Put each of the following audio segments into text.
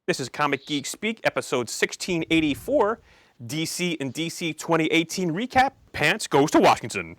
This is Comic Geek Speak, episode 1684, DC and DC 2018 recap. Pants goes to Washington.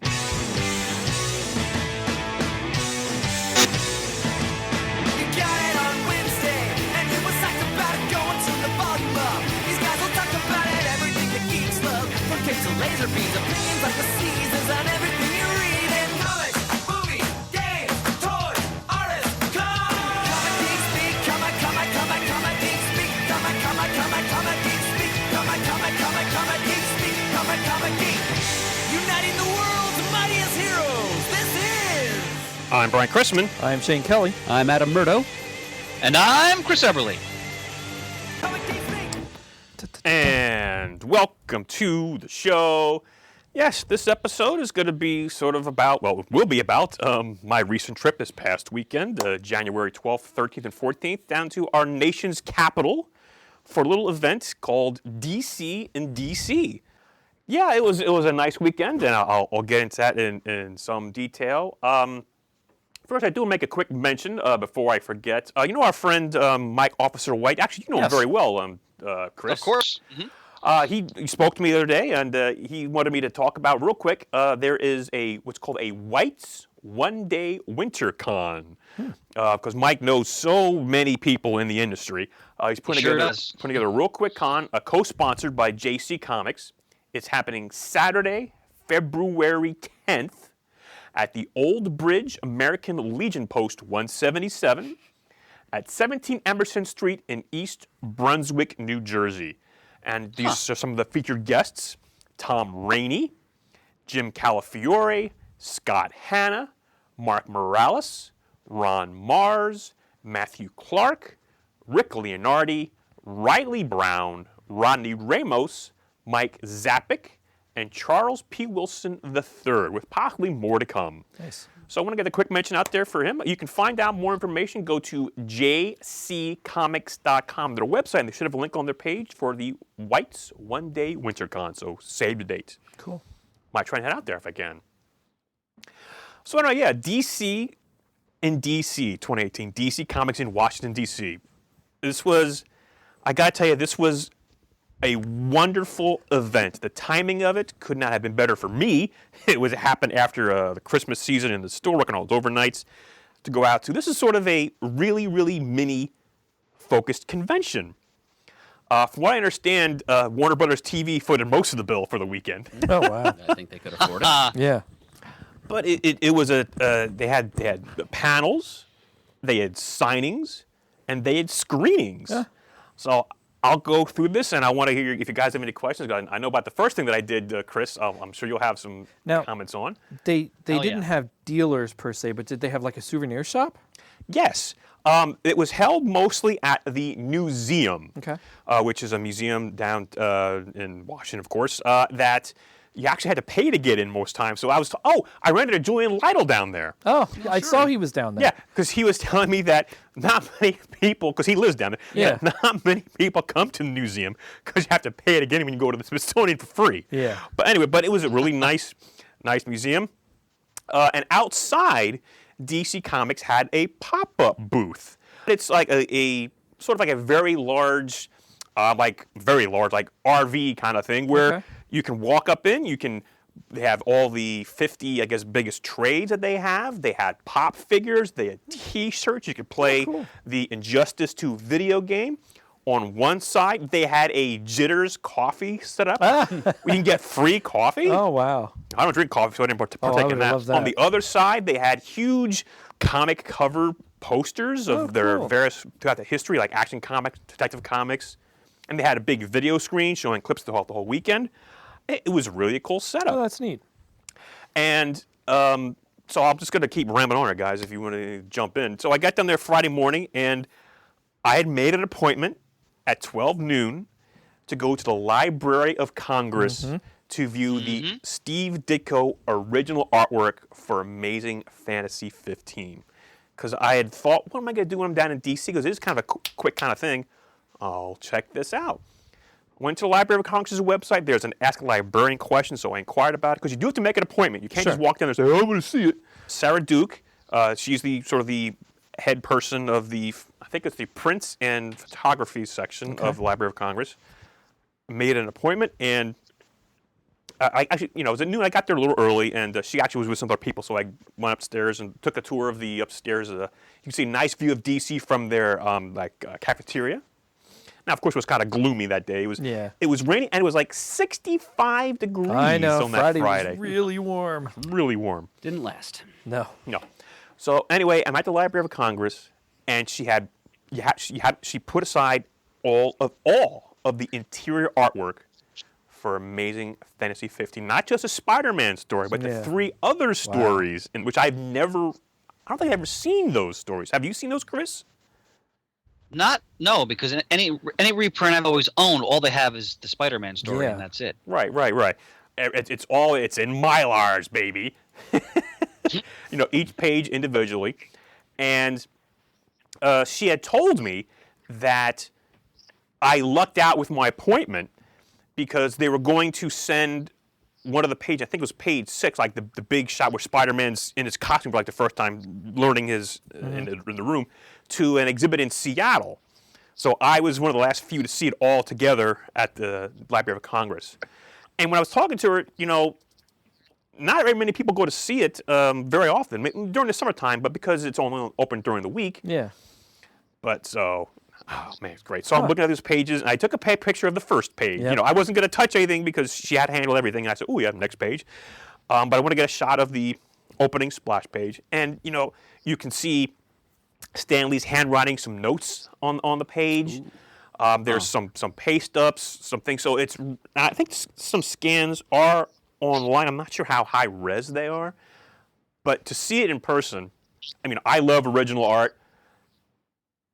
Laser beams, opinions like the seasons on everything you read in comics, movies, games, toys, artists, Comic Geek Speak, Comic Geek Speak, Comic Geek Speak, Comic Geek Speak, Comic Geek, uniting the world's mightiest heroes. This is... I'm Brian Chrisman. I'm Shane Kelly. I'm Adam Murdo. And I'm Chris Eberly. Comic Geek Speak. And welcome to the show. Yes, this episode is going to be sort of about, well, it will be about my recent trip this past weekend, January 12th, 13th, and 14th, down to our nation's capital for a little event called DC in DC. Yeah, it was a nice weekend, and I'll get into that in some detail. First, I do make a quick mention before I forget. You know our friend Mike Officer White? Actually, you know him very well, Chris. Of course. He spoke to me the other day, and he wanted me to talk about real quick. There is what's called a White's One-Day Winter Con, because Mike knows so many people in the industry. He's putting together a real quick con, co-sponsored by JC Comics. It's happening Saturday, February 10th, at the Old Bridge American Legion Post 177 at 17 Emerson Street in East Brunswick, New Jersey. And these are some of the featured guests: Tom Rainey, Jim Calafiore, Scott Hanna, Mark Morales, Ron Mars, Matthew Clark, Rick Leonardi, Riley Brown, Rodney Ramos, Mike Zappick, and Charles P. Wilson III, with possibly more to come. Nice. So I want to get a quick mention out there for him. You can find out more information. Go to jccomics.com, their website, and they should have a link on their page for the White's One-Day Winter Con. So save the date. Cool. Might try and head out there if I can. So anyway, yeah, DC in DC 2018. DC Comics in Washington, D.C. I got to tell you, this was a wonderful event. The timing of it could not have been better for me. It happened after the Christmas season in the store, working all those overnights to go out to. This is sort of a really, really mini-focused convention. From what I understand, Warner Brothers TV footed most of the bill for the weekend. Oh, wow. I think they could afford it. Yeah. But it was they had panels, they had signings, and they had screenings. Yeah. So I'll go through this, and I want to hear if you guys have any questions. I know about the first thing that I did, Chris. I'm sure you'll have some comments on. They didn't have dealers per se, but did they have like a souvenir shop? Yes. It was held mostly at the museum, which is a museum down in Washington, of course, that you actually had to pay to get in most times. So I ran into Julian Lytle down there. Oh, yeah, I saw he was down there. Yeah, because he was telling me that not many people, because he lives down there, not many people come to the museum because you have to pay to get in when you go to the Smithsonian for free. Yeah. But anyway, it was a really nice museum. And outside, DC Comics had a pop-up booth. It's like a sort of like a very large RV kind of thing where you can walk up in, they have all the 50, biggest trades that they have. They had pop figures, they had T-shirts. You could play the Injustice 2 video game. On one side, they had a Jitters coffee set up. You can get free coffee. Oh, wow. I don't drink coffee, so I didn't partake in that. Love that. On the other side, they had huge comic cover posters of their various, throughout the history, like Action Comics, Detective Comics. And they had a big video screen showing clips the whole weekend. It was really a cool setup. Oh, that's neat. And so I'm just going to keep rambling on here, guys, if you want to jump in. So I got down there Friday morning, and I had made an appointment at 12 noon to go to the Library of Congress to view the Steve Ditko original artwork for Amazing Fantasy 15. Because I had thought, what am I going to do when I'm down in D.C.? Because it is kind of a quick kind of thing. I'll check this out. Went to the Library of Congress's website. There's an Ask a Librarian question, so I inquired about it because you do have to make an appointment. You can't just walk down there and say, I want to see it. Sarah Duke, she's the head person of the, I think it's the prints and photography section of the Library of Congress. Made an appointment, and I actually, it was at noon. I got there a little early, and she actually was with some other people, so I went upstairs and took a tour of the upstairs. You can see a nice view of D.C. from their cafeteria. Now, of course, it was kind of gloomy that day. It was raining, and it was like 65 degrees I know. on that Friday. Was really warm. Really warm. Didn't last. No. So anyway, I'm at the Library of Congress, and she put aside all of the interior artwork for Amazing Fantasy 15. Not just a Spider-Man story, but the 3 other stories in which I don't think I've ever seen those stories. Have you seen those, Chris? No, because in any reprint I've always owned, all they have is the Spider-Man story, and that's it. Right. It's in Mylars, baby. Each page individually, and she had told me that I lucked out with my appointment because they were going to send one of the pages, I think it was page 6, like the big shot where Spider-Man's in his costume for like the first time, learning his in the room, to an exhibit in Seattle. So I was one of the last few to see it all together at the Library of Congress. And when I was talking to her, not very many people go to see it very often during the summertime, but because it's only open during the week. Yeah. But so, oh man, it's great. So I'm looking at these pages, and I took a picture of the first page. Yep. I wasn't going to touch anything because she had to handle everything. And I said, "Oh, yeah, next page." But I want to get a shot of the opening splash page, and you can see Stan Lee's handwriting, some notes on the page. There's some paste ups, some things. So I think some scans are online. I'm not sure how high res they are, but to see it in person, I love original art.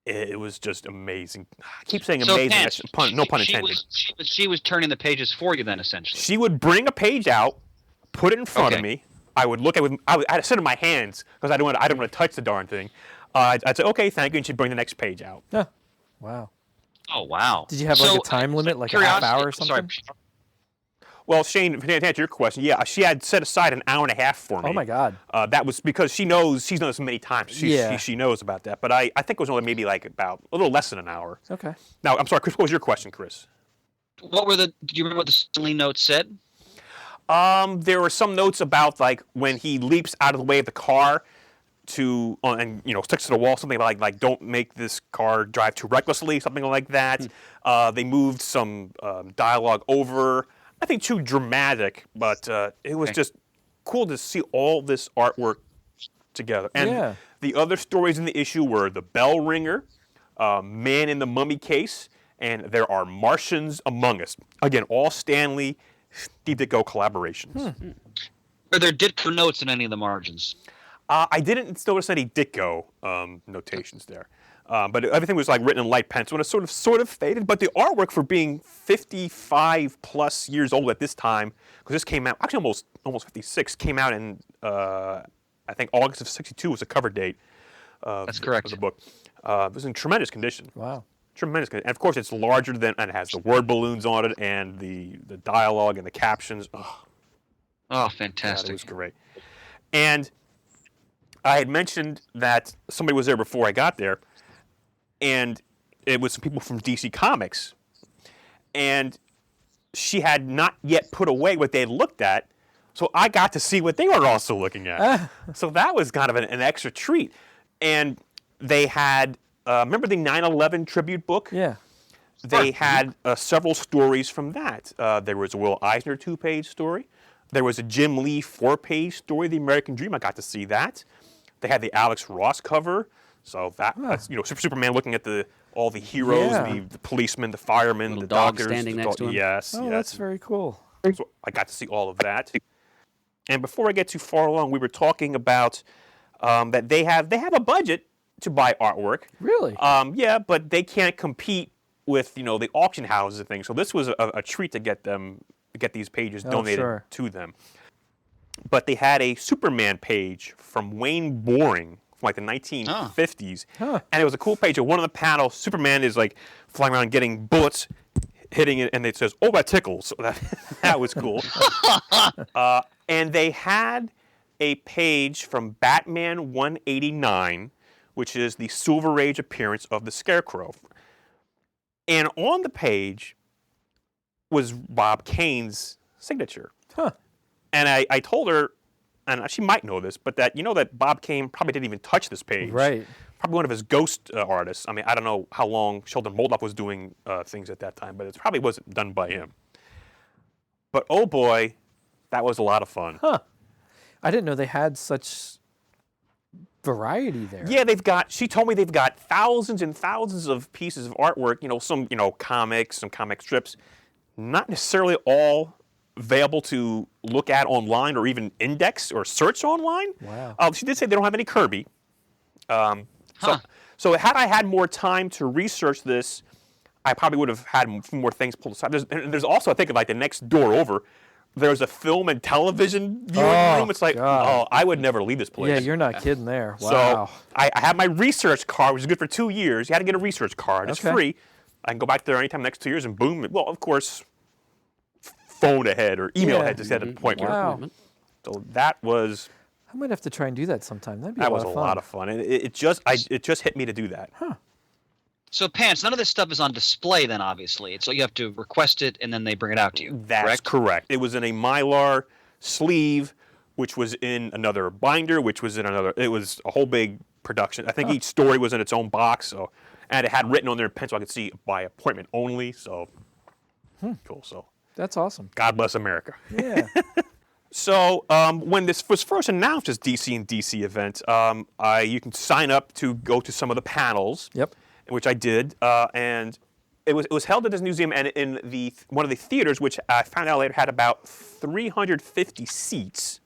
It was just amazing. I keep saying amazing. No pun intended. She was turning the pages for you then, essentially. She would bring a page out, put it in front of me. I would look at it. I had to sit in my hands because I didn't want to touch the darn thing. I'd say, "Okay, thank you," and she'd bring the next page out. Yeah. Wow. Oh, wow. Did you have like a time limit, like a half hour or something? Sorry. Well, Shane, to answer your question, yeah, she had set aside an hour and a half for me. Oh my God. That was because she's done this many times. She knows about that. But I think it was only maybe like about a little less than an hour. Okay. Now, I'm sorry, Chris, what was your question, Chris? Did you remember what the Stanley notes said? There were some notes about like when he leaps out of the way of the car and sticks to the wall, something like don't make this car drive too recklessly, something like that. They moved some dialogue over. Nothing too dramatic, but it was just cool to see all this artwork together. And the other stories in the issue were The Bell Ringer, Man in the Mummy Case, and There Are Martians Among Us. Again, all Stan Lee, Steve Ditko collaborations. Are there Ditko notes in any of the margins? I didn't notice any Ditko notations there. But everything was like written in light pencil, and it sort of faded. But the artwork, for being 55 plus years old at this time, because this came out actually almost 56, came out in I think August of '62 was the cover date. That's correct. Of the book. It was in tremendous condition. Wow. Tremendous condition. And of course, it's larger than, and it has the word balloons on it, and the dialogue and the captions. Oh, fantastic! God, it was great. And I had mentioned that somebody was there before I got there. And it was some people from DC Comics. And she had not yet put away what they had looked at, so I got to see what they were also looking at. So that was kind of an extra treat. And they had, remember the 9/11 tribute book? Yeah. They had several stories from that. There was a Will Eisner 2-page story. There was a Jim Lee 4-page story, The American Dream. I got to see that. They had the Alex Ross cover. So that's Superman looking at all the heroes, the policemen, the firemen, the dog doctors, standing next to him. Yes, Oh, yes. that's very cool. So I got to see all of that. And before I get too far along, we were talking about that they have a budget to buy artwork. Really? Yeah, but they can't compete with the auction houses and things. So this was a treat to get these pages donated to them. But they had a Superman page from Wayne Boring. Like the 1950s, and it was a cool page. At one of the panels, Superman is like flying around getting bullets, hitting it, and it says, "Oh, that tickles." So that was cool. And they had a page from Batman 189, which is the Silver Age appearance of the Scarecrow. And on the page was Bob Kane's signature. Huh. And I told her, and she might know this, but that Bob Kane probably didn't even touch this page. Right. Probably one of his ghost artists. I mean, I don't know how long Sheldon Moldoff was doing things at that time, but it probably wasn't done by him. But oh boy, that was a lot of fun. Huh. I didn't know they had such variety there. Yeah, she told me they've got thousands and thousands of pieces of artwork, some, comics, some comic strips, not necessarily all available to look at online or even index or search online. Wow. She did say they don't have any Kirby. So had I had more time to research this, I probably would have had more things pulled aside. There's also, I think, like the next door over, there's a film and television viewing room. It's like, God. I would never leave this place. Yeah, you're not kidding there. Wow. So I have my research card, which is good for 2 years. You had to get a research card. It's Okay. free. I can go back there anytime next 2 years and boom. Well, of course, phone ahead or email ahead to set an appointment. Wow. So that was I might have to try and do that sometime. That'd be that a lot was of a fun. lot of fun. And it just hit me to do that. So, Pants, none of this stuff is on display then, obviously. So you have to request it, and then they bring it out to you, That's correct. It was in a Mylar sleeve, which was in another binder, which was in another. It was a whole big production. I think each story was in its own box. And it had written on there in pencil, I could see by appointment only. So cool. So That's awesome. God bless America. Yeah. So when this was first announced as DC and DC event, you can sign up to go to some of the panels. Yep. Which I did, and it was held at this museum and in one of the theaters, which I found out later had about 350 seats,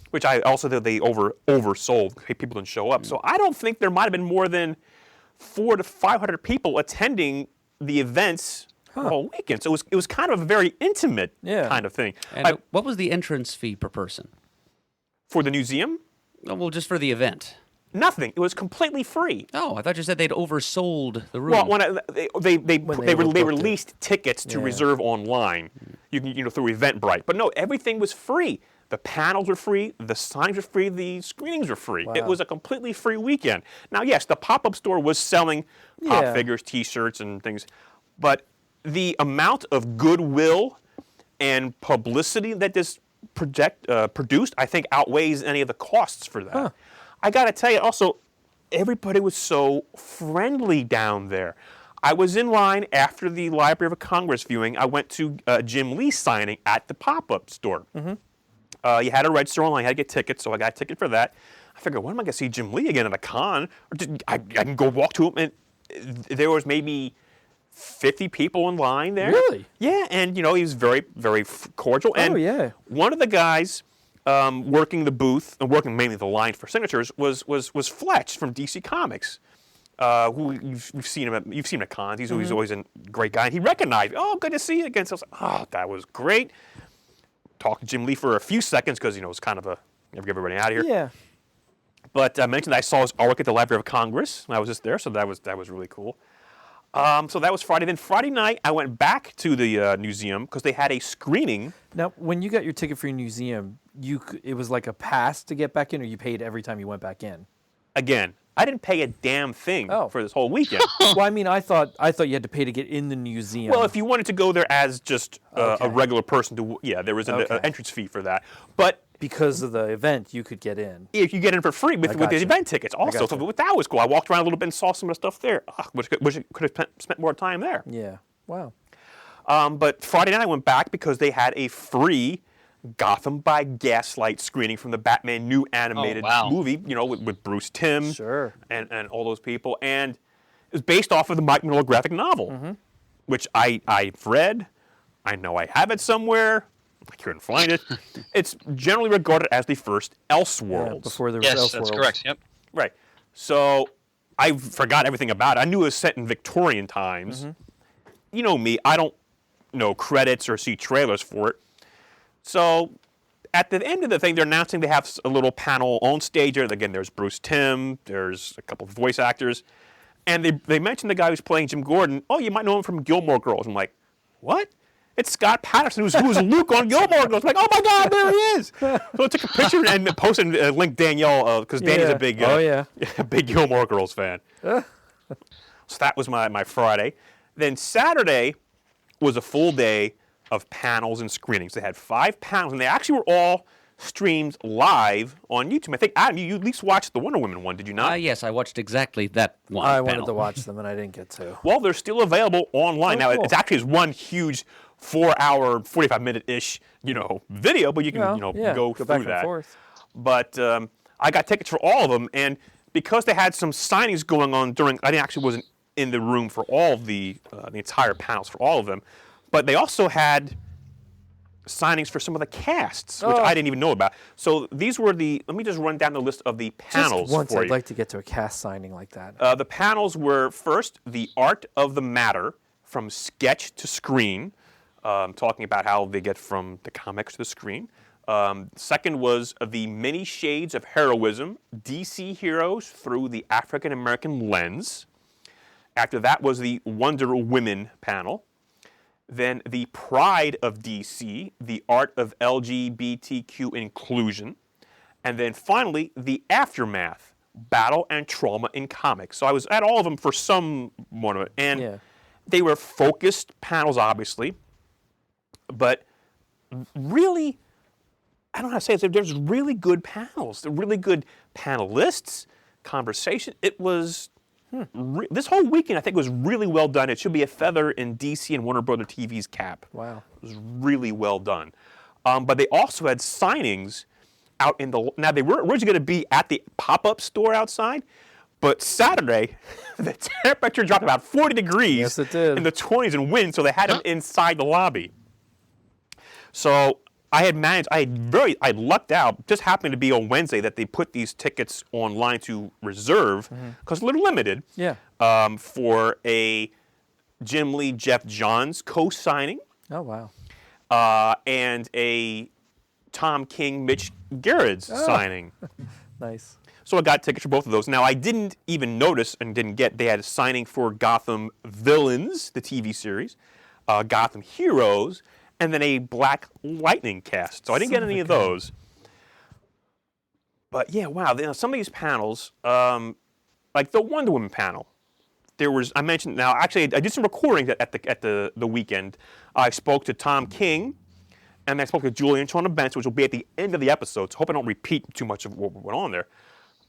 which I also thought they oversold. People didn't show up, so I don't think there might have been more than 400 to 500 people attending the events the whole weekend. So it was kind of a very intimate kind of thing. And what was the entrance fee per person? For the museum, Well, just for the event. nothing. It was completely free. Oh, I thought you said they'd oversold the room. Well, when they booked released tickets to reserve online, you can through Eventbrite. But no, everything was free. The panels were free, the signs were free, the screenings were free. It was a completely free weekend. Now, yes, the pop-up store was selling pop figures, T-shirts, and things, but the amount of goodwill and publicity that this produced, I think, outweighs any of the costs for that. I got to tell you, also, everybody was so friendly down there. I was in line after the Library of Congress viewing. I went to Jim Lee's signing at the pop-up store. You had to register online. You had to get tickets, so I got a ticket for that. I figured, when am I going to see Jim Lee again at a con? I can go walk to him, and there was maybe 50 people in line there. Really? Yeah, and he was very, very cordial. And yeah. one of the guys working the booth and working mainly the line for signatures was Fletch from DC Comics, who you've seen him at cons. He's always a great guy. And he recognized me. Oh, good to see you again. So I was like, oh, that was great. Talked to Jim Lee for a few seconds because it's kind of a never get everybody out of here. Yeah. But I mentioned that I saw his artwork at the Library of Congress when I was just there, so that was really cool. So that was Friday. Then Friday night, I went back to the museum because they had a screening. Now, when you got your ticket for your museum, it was like a pass to get back in, or you paid every time you went back in? Again, I didn't pay a damn thing for this whole weekend. Well, I mean, I thought you had to pay to get in the museum. Well, if you wanted to go there as just a regular person, there was an entrance fee for that. But because of the event, you could get in. if you get in for free with the event tickets also. gotcha. So that was cool. I walked around a little bit and saw some of the stuff there. Wish I could have spent more time there. Yeah. Wow. But Friday night I went back because they had a free Gotham by Gaslight screening from the Batman new animated movie, with Bruce Timm and all those people. And it was based off of the Mike Mignola graphic novel, which I've read. I know I have it somewhere. I couldn't find it. It's generally regarded as the first Elseworlds. Yeah, before there was Yes, Elseworlds. that's correct. Yep. Right. So I forgot everything about it. I knew it was set in Victorian times. You know me, I don't know credits or see trailers for it. So at the end of the thing, they're announcing they have a little panel on stage. Again, there's Bruce Timm, there's a couple of voice actors. And they mentioned the guy who's playing Jim Gordon. Oh, you might know him from Gilmore Girls. I'm like, what? it's Scott Patterson, who's Luke on Gilmore Girls. I'm like, oh my God, there he is. So I took a picture and posted and linked Danielle, because Danny's a big, a big Gilmore Girls fan. So that was my Friday. Then Saturday was a full day of panels and screenings. They had 5 panels, and they actually were all streamed live on YouTube. I think, Adam, you at least watched the Wonder Woman one, did you not? Yes, I watched exactly that one. I panel. wanted to watch them, and I didn't get to. Well, they're still available online. Oh, Now, cool. it's actually one huge 4-hour, 45-minute-ish, video, but you can, go through back that. and forth. But I got tickets for all of them, and because they had some signings going on I actually wasn't in the room for all of the entire panels for all of them, but they also had signings for some of the casts, which I didn't even know about. So these were let me just run down the list of the panels Just once for I'd you. like to get to a cast signing like that. The panels were first the art of the matter from sketch to screen, talking about how they get from the comics to the screen. Second was the many shades of heroism, DC heroes through the African American lens. After that was the Wonder Women panel. Then the Pride of DC, the art of LGBTQ inclusion. And then finally, the Aftermath, battle and trauma in comics. So I was at all of them for some one of it. And they were focused panels, obviously. But really, I don't know how to say it. There's really good panels. They're really good panelists, conversation. It was... this whole weekend, I think, was really well done. It should be a feather in DC and Warner Brother TV's cap. Wow. It was really well done. But they also had signings out in the... Now, they were originally going to be at the pop-up store outside, but Saturday, the temperature dropped about 40 degrees. Yes, it did. In the 20s and wind, so they had them inside the lobby. So... I lucked out, just happened to be on Wednesday that they put these tickets online to reserve, because they're limited, for a Jim Lee, Jeff Johns co-signing, Oh, wow. and a Tom King, Mitch Gerrard's signing. Nice. So I got tickets for both of those. Now, I didn't even notice and didn't get, they had a signing for Gotham Villains, the TV series, Gotham Heroes, and then a Black Lightning cast. So I didn't get any of those. But yeah, wow, some of these panels, like the Wonder Woman panel, I mentioned, now actually I did some recordings at the weekend. I spoke to Tom King, and I spoke to Julie and Shauna Benson, which will be at the end of the episode, so I hope I don't repeat too much of what went on there.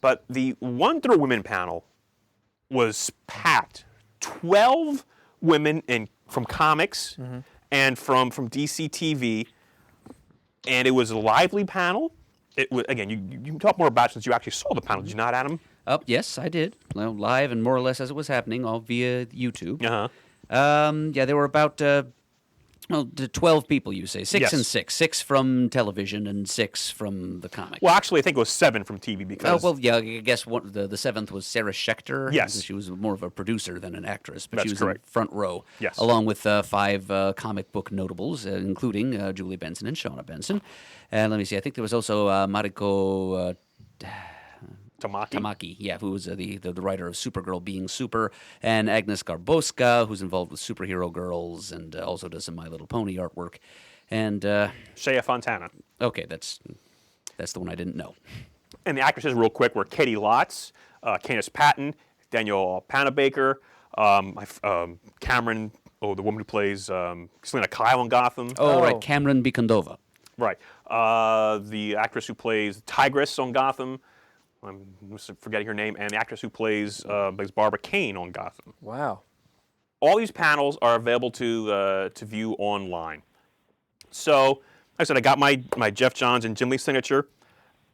But the Wonder Woman panel was packed. 12 women from comics, and from DC TV, and it was a lively panel. It was, again, you can talk more about it since you actually saw the panel. Did you not, Adam? Yes, I did. Well, live and more or less as it was happening, all via YouTube. Uh-huh. There were about 12 people, you say. Six Yes. and six. 6 from television and 6 from the comics. Well, actually, I think it was 7 from TV because... I guess the 7th was Sarah Schechter. Yes. She was more of a producer than an actress, but That's she was correct. in front row. Yes. Along with 5 comic book notables, including Julie Benson and Shauna Benson. And let me see, I think there was also Mariko... Tamaki. Who was the writer of Supergirl Being Super, and Agnes Garboska, who's involved with Superhero Girls and also does some My Little Pony artwork. And Shea Fontana. okay, that's the one I didn't know. And the actresses, real quick, were Katie Lotz, Candace Patton, Danielle Panabaker, Cameron, the woman who plays Selena Kyle in Gotham. Oh, right, Cameron Bikondova. Right. The actress who plays Tigress on Gotham. I'm forgetting her name. And the actress who plays Barbara Kane on Gotham. Wow. All these panels are available to view online. So, like I said, I got my Jeff Johns and Jim Lee signature,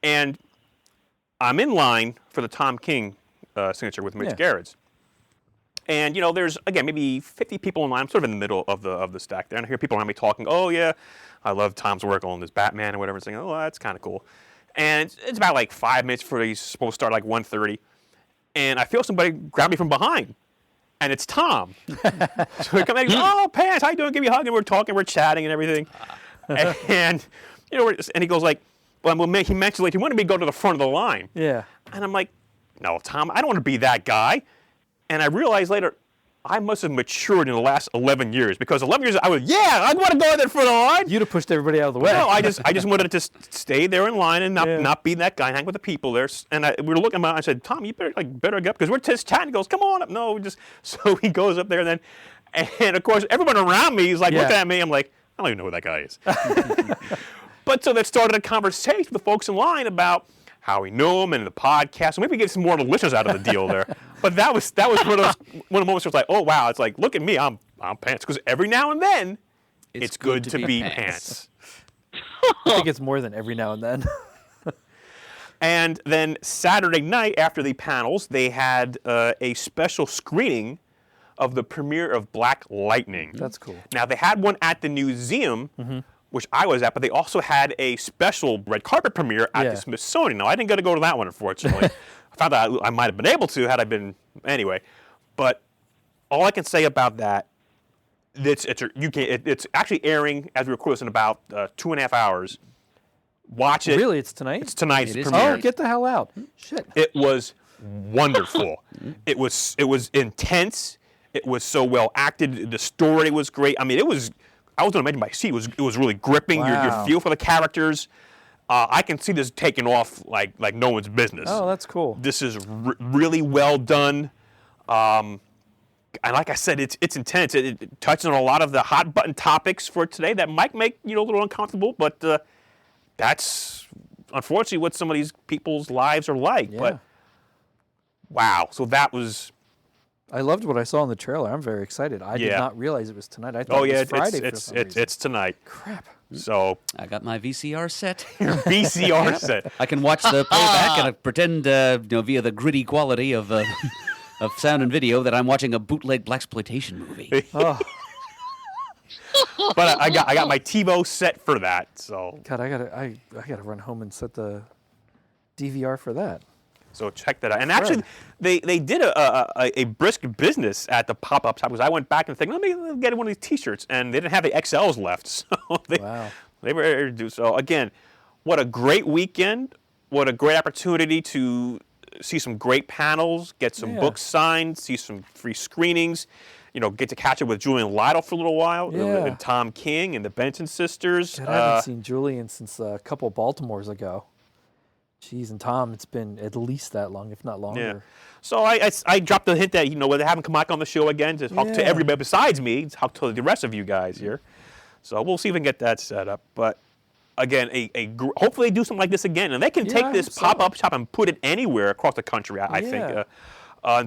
and I'm in line for the Tom King signature with Mitch Gerrard's. And there's again maybe 50 people in line. I'm sort of in the middle of the stack there, and I hear people around me talking. Oh yeah, I love Tom's work on this Batman or whatever. Saying, oh, that's kind of cool. And it's about like 5 minutes before he's supposed to start, like 1:30, and I feel somebody grab me from behind. And it's Tom. So he comes in, oh, Pants, how you doing? Give me a hug, and we're talking, we're chatting and everything. And he goes like, well, he mentions like he wanted me to go to the front of the line. Yeah. And I'm like, no, Tom, I don't want to be that guy. And I realized later, I must have matured in the last 11 years because 11 years I want to go in there for the line. You'd have pushed everybody out of the way. No, I just wanted to just stay there in line and not be that guy, hang with the people there. And we were looking at. I said, Tom, you better get up because we're just chatting. He goes, come on up. No, so he goes up there and of course everyone around me is like looking at me. I'm like, I don't even know who that guy is. But so that started a conversation with the folks in line about how we know him and the podcast. So maybe we get some more of the listeners out of the deal there. But that was one of the moments where it's like, oh wow, it's like, look at me, I'm pants. Because every now and then, it's good to be pants. I think it's more than every now and then. And then Saturday night after the panels, they had a special screening of the premiere of Black Lightning. That's cool. Now they had one at the museum. Which I was at, but they also had a special red carpet premiere at the Smithsonian. Now, I didn't get to go to that one, unfortunately. I found out I might have been able to had I been anyway. But all I can say about that, it's actually airing as we record this in about 2.5 hours. Watch it. Really, it's tonight? It's tonight's It is premiere. Oh, get the hell out! Shit. It was wonderful. It was intense. It was so well acted. The story was great. I mean, I was going to mention my seat. It was really gripping. Your Wow. feel for the characters. I can see this taking off like no one's business. Oh, that's cool. This is really well done. And like I said, it's intense. It touches on a lot of the hot button topics for today that might make you a little uncomfortable, but that's unfortunately what some of these people's lives are like. Yeah. But wow, so that was. I loved what I saw in the trailer. I'm very excited. I did not realize it was tonight. I thought Oh yeah, it was Friday for some reason. it's tonight. Crap. So I got my VCR set. VCR set. I can watch the playback and pretend, via the gritty quality of sound and video, that I'm watching a bootleg blaxploitation movie. Oh, But I got my TiVo set for that. So God, I gotta run home and set the DVR for that. So check that out. And actually, they did a brisk business at the pop-up shop because I went back and think, let me get one of these T-shirts, and they didn't have the XLs left. So they were able to do so. Again, what a great weekend! What a great opportunity to see some great panels, get some books signed, see some free screenings. Get to catch up with Julian Lytle for a little while, and Tom King and the Benson Sisters. God, I haven't seen Julian since a couple Baltimores ago. Jeez, and Tom, it's been at least that long, if not longer. Yeah. So I dropped the hint that, when they haven't come back on the show again to talk to everybody besides me, talk to the rest of you guys here. So we'll see if we can get that set up. But again, hopefully they do something like this again. And they can take this pop-up shop and put it anywhere across the country, I think.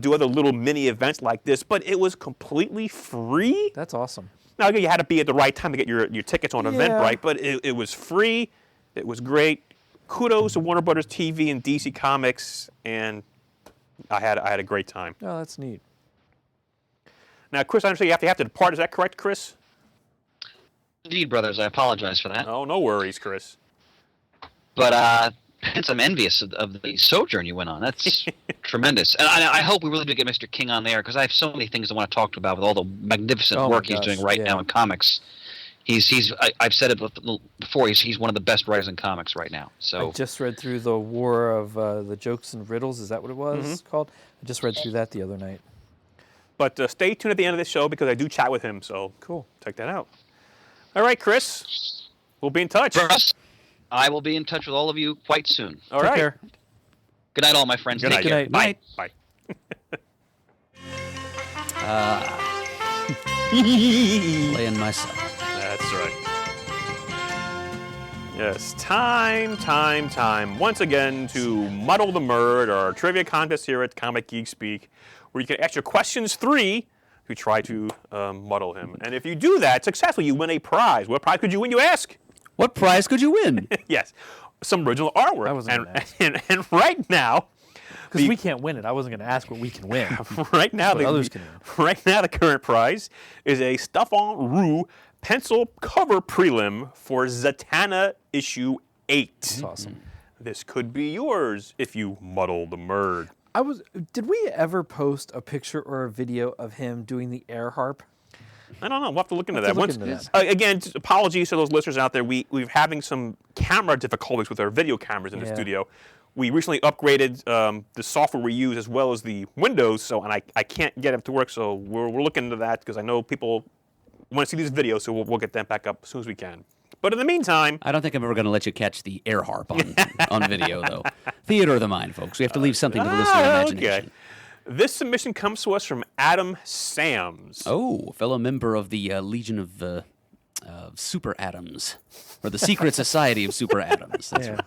Do other little mini events like this. But it was completely free. That's awesome. Now, again, you had to be at the right time to get your tickets on Eventbrite. But it was free. It was great. Kudos to Warner Brothers TV and DC Comics, and I had a great time. Oh, that's neat. Now, Chris, I understand you have to depart. Is that correct, Chris? Indeed, brothers. I apologize for that. Oh, no worries, Chris. But Vince, I'm envious of the sojourn you went on. That's tremendous. And I hope we really do get Mr. King on there because I have so many things I want to talk to about with all the magnificent work he's doing right now in comics. I've said it before. He's one of the best writers in comics right now. So I just read through the War of the Jokes and Riddles. Is that what it was called? I just read through that the other night. But stay tuned at the end of this show because I do chat with him. So cool. Check that out. All right, Chris. We'll be in touch. Russ, I will be in touch with all of you quite soon. All right. Take care. Good night, all my friends. Good Take night. care. Bye. Bye. Playing myself. That's right. Yes, time once again to muddle the murd, our trivia contest here at Comic Geek Speak, where you can ask your questions 3 to try to muddle him. And if you do that successfully, you win a prize. What prize could you win, you ask? What prize could you win? Yes, some original artwork. I wasn't gonna ask. And right now, Because we can't win it. I wasn't going to ask what we can win. right now, What others can win. right now, the current prize is a Stuff on Rue pencil cover prelim for Zatanna issue 8. That's awesome. This could be yours if you muddle the murd. Did we ever post a picture or a video of him doing the air harp? I don't know. We'll have to look into We'll that. have to look into that. Again, apologies to those listeners out there. We're having some camera difficulties with our video cameras in the Yeah. studio. we recently upgraded the software we use as well as the Windows, and I can't get it to work, so we're looking into that because I know people want to see these videos, so we'll get them back up as soon as we can. But in the meantime... I don't think I'm ever going to let you catch the air harp on video, though. Theater of the mind, folks. We have to leave something to the listener imagination. Okay. This submission comes to us from Adam Sams. Oh, a fellow member of the Legion of Super Atoms, or the Secret Society of Super Atoms. That's right.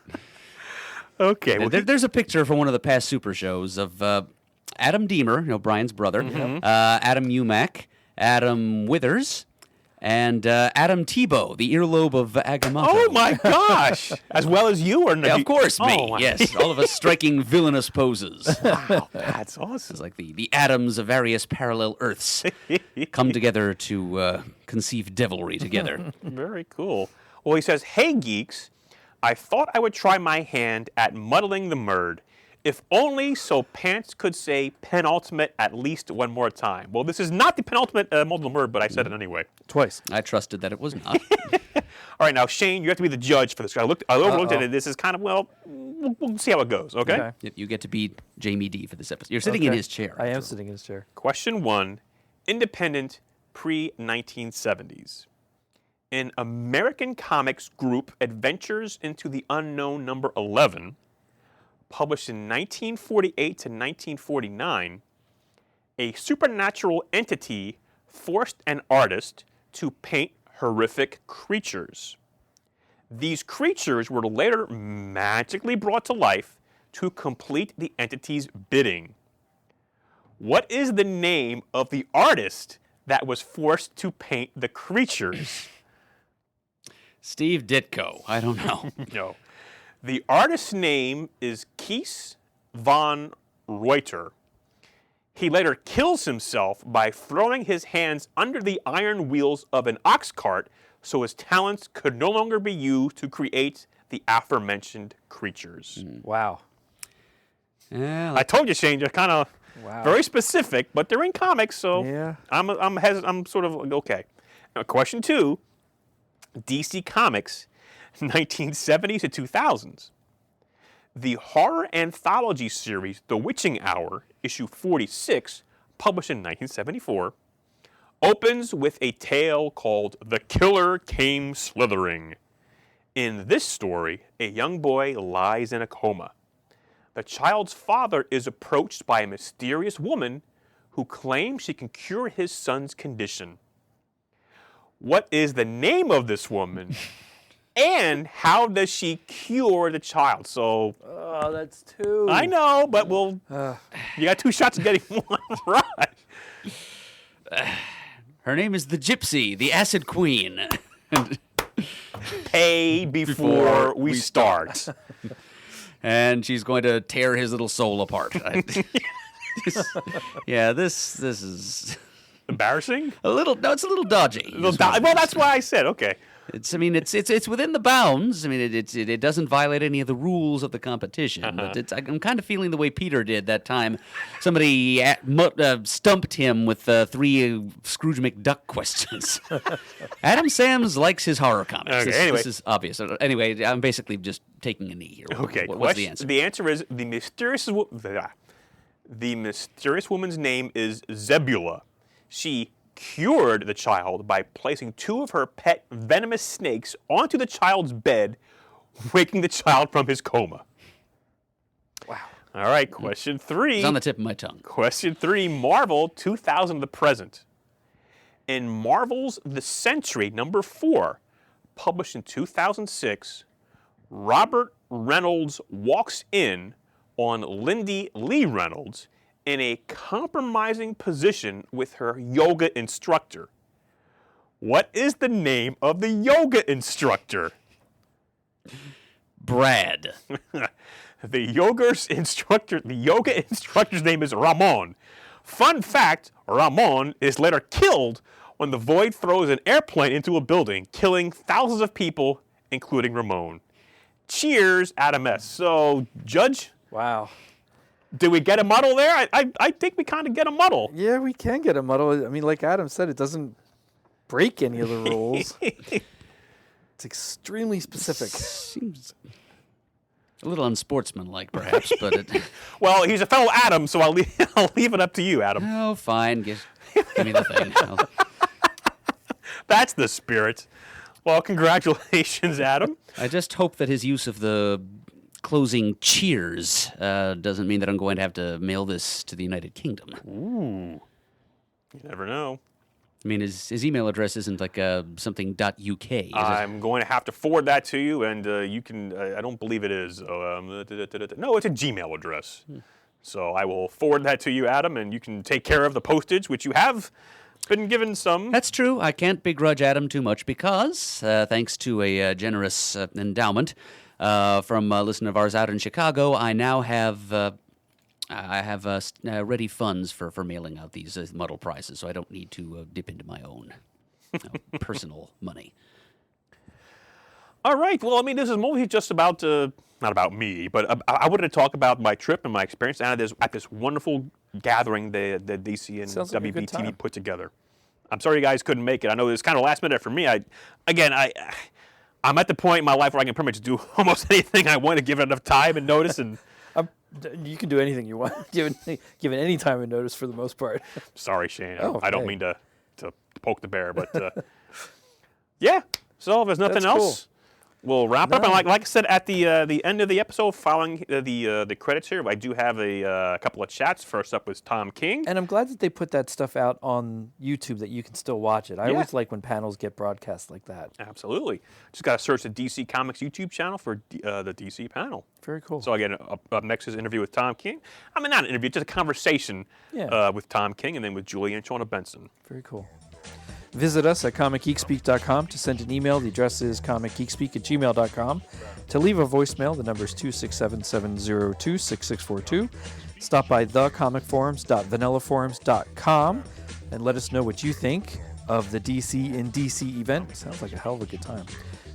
Okay. Well, There's a picture from one of the past Super shows of Adam Deemer, Brian's brother, Adam Umack, Adam Withers, and Adam Tebow, the earlobe of Agamotto. oh, my gosh. As well as you? Or no? Yeah, of course, me. Oh, my- Yes, all of us striking villainous poses. Wow, that's awesome. It's like the atoms of various parallel Earths come together to conceive devilry together. Very cool. Well, he says, "Hey, geeks, I thought I would try my hand at muddling the murd, if only so Pants could say penultimate at least one more time." Well, this is not the penultimate muddle the murd, but I said it anyway. Twice. I trusted that it was not. All right, now, Shane, you have to be the judge for this. I overlooked at it. This is kind of, we'll see how it goes, okay? Okay. Yep, you get to be Jamie D for this episode. You're sitting in Okay. his chair. I am sitting in his chair. Question 1, independent pre-1970s. In American Comics group Adventures into the Unknown number 11, published in 1948 to 1949, a supernatural entity forced an artist to paint horrific creatures. These creatures were later magically brought to life to complete the entity's bidding. What is the name of the artist that was forced to paint the creatures? Steve Ditko. I don't know. No. The artist's name is Kees van Reuter. He later kills himself by throwing his hands under the iron wheels of an ox cart so his talents could no longer be used to create the aforementioned creatures. Wow. Yeah, I told you, Shane, they're kind of Wow. very specific, but they're in comics, so Yeah. I'm sort of like, okay. Now, question 2, DC Comics, 1970s to 2000s. The horror anthology series The Witching Hour, issue 46, published in 1974, opens with a tale called The Killer Came Slithering. In this story, a young boy lies in a coma. The child's father is approached by a mysterious woman who claims she can cure his son's condition. What is the name of this woman? And how does she cure the child? So, Oh, that's two. I know, but you got 2 shots of getting one right. her name is the Gypsy, the Acid Queen. Pay before we start. And she's going to tear his little soul apart. Yeah, this is Embarrassing? a little. No, it's a little dodgy. Well, that's why I said, okay. It's within the bounds. I mean, it doesn't violate any of the rules of the competition. But I'm kind of feeling the way Peter did that time. Somebody stumped him with 3 Scrooge McDuck questions. Adam Sams likes his horror comics. Okay, This anyway. is obvious. Anyway, I'm basically just taking a knee here. Okay, What's the answer? The answer is the mysterious woman's name is Zebula. She cured the child by placing 2 of her pet venomous snakes onto the child's bed, waking the child from his coma. Wow. All right, question 3. It's on the tip of my tongue. Question 3, Marvel 2000 to the present. In Marvel's The Century, number 4, published in 2006, Robert Reynolds walks in on Lindy Lee Reynolds in a compromising position with her yoga instructor. What is the name of the yoga instructor? Brad. The yoga instructor's name is Ramon. Fun fact, Ramon is later killed when the Void throws an airplane into a building, killing thousands of people, including Ramon. Cheers, Adam S. So, Judge, Wow. did we get a muddle there? I think we kind of get a muddle. Yeah, we can get a muddle. I mean, like Adam said, it doesn't break any of the rules. It's extremely specific. A little unsportsmanlike, perhaps, but Well, he's a fellow Adam, so I'll leave it up to you, Adam. oh, fine. Give me the thing. That's the spirit. Well, congratulations, Adam. I just hope that his use of the closing cheers doesn't mean that I'm going to have to mail this to the United Kingdom. Ooh. You never know. I mean, his email address isn't like something .uk, is it? I'm going to have to forward that to you, and you can. I don't believe it is. No, it's a Gmail address. So I will forward that to you, Adam, and you can take care of the postage, which you have been given some. That's true. I can't begrudge Adam too much because, thanks to a generous endowment from a listener of ours out in Chicago, I now have ready funds for mailing out these muddle prizes, so I don't need to dip into my own personal money. All right. Well, I mean, this is mostly just about, not about me, but I wanted to talk about my trip and my experience at this wonderful gathering that DC and Sounds like a good WBTV time. put together. I'm sorry you guys couldn't make it. I know it was kind of last minute for me. I'm at the point in my life where I can pretty much do almost anything I want to give it enough time and notice. And You can do anything you want, given any time and notice for the most part. sorry, Shane. Oh, I don't hey. mean to poke the bear, but yeah. So if there's nothing That's else, we'll wrap up. And No. like I said at the end of the episode, following the credits here, I do have a couple of chats. First up was Tom King. And I'm glad that they put that stuff out on YouTube that you can still watch it. I Yeah. always like when panels get broadcast like that. Absolutely. Just got to search the DC Comics YouTube channel for the DC panel. Very cool. So again, up next is an interview with Tom King. I mean, not an interview, just a conversation Yeah. with Tom King, and then with Julie and Shauna Benson. Very cool. Visit us at comicgeekspeak.com to send an email. The address is comicgeekspeak@gmail.com. To leave a voicemail, the number is 267-702-6642. Stop by thecomicforums.vanillaforums.com and let us know what you think of the DC in DC event. Sounds like a hell of a good time.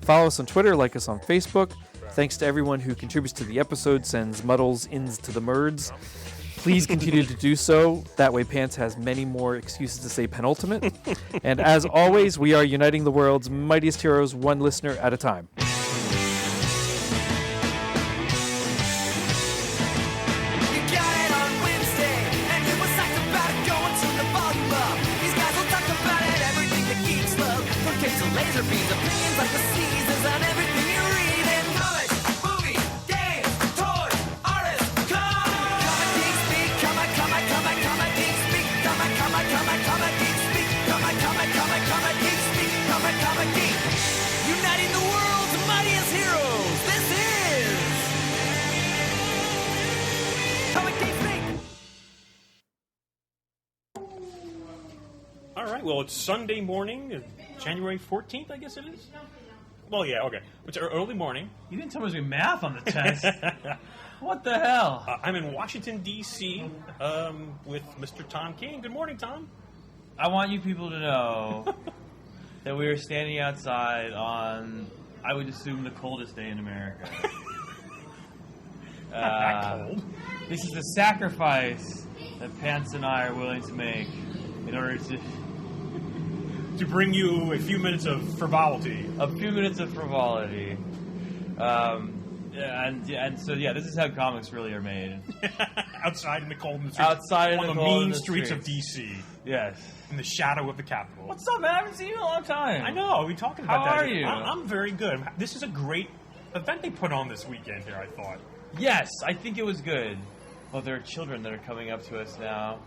Follow us on Twitter, like us on Facebook. Thanks to everyone who contributes to the episode, sends muddles ins to the merds. Please continue to do so. That way Pants has many more excuses to say penultimate. And as always, we are uniting the world's mightiest heroes one listener at a time. You got it on Wednesday, and it was like about it going to the volume up. These guys will talk about it, everything that geeks love. From cakes to laser beams, opinions like the seasons, on everything you read in comics, movies, games, toys, artists, comic geek speak, comic geek speak, comic geek speak, comic geek speak, comic geek. Uniting the world's mightiest heroes. This is Comic Geek Speak. All right. Well, it's Sunday morning, January 14th, I guess it is. Well, yeah. Okay. It's early morning. You didn't tell me it was math on the test. What the hell? I'm in Washington D.C. With Mr. Tom King. Good morning, Tom. I want you people to know that we are standing outside on, I would assume, the coldest day in America. Not that cold. This is the sacrifice that Pants and I are willing to make in order to To bring you a few minutes of frivolity. a few minutes of frivolity. And so this is how comics really are made. Outside in the cold in the streets. Outside in on the the cold mean in the streets of streets. D.C. Yes. In the shadow of the Capitol. What's up, man? I haven't seen you in a long time. I know. We talking about How that. are you? I'm very good. This is a great event they put on this weekend here, I thought. Yes, I think it was good. Well, there are children that are coming up to us now.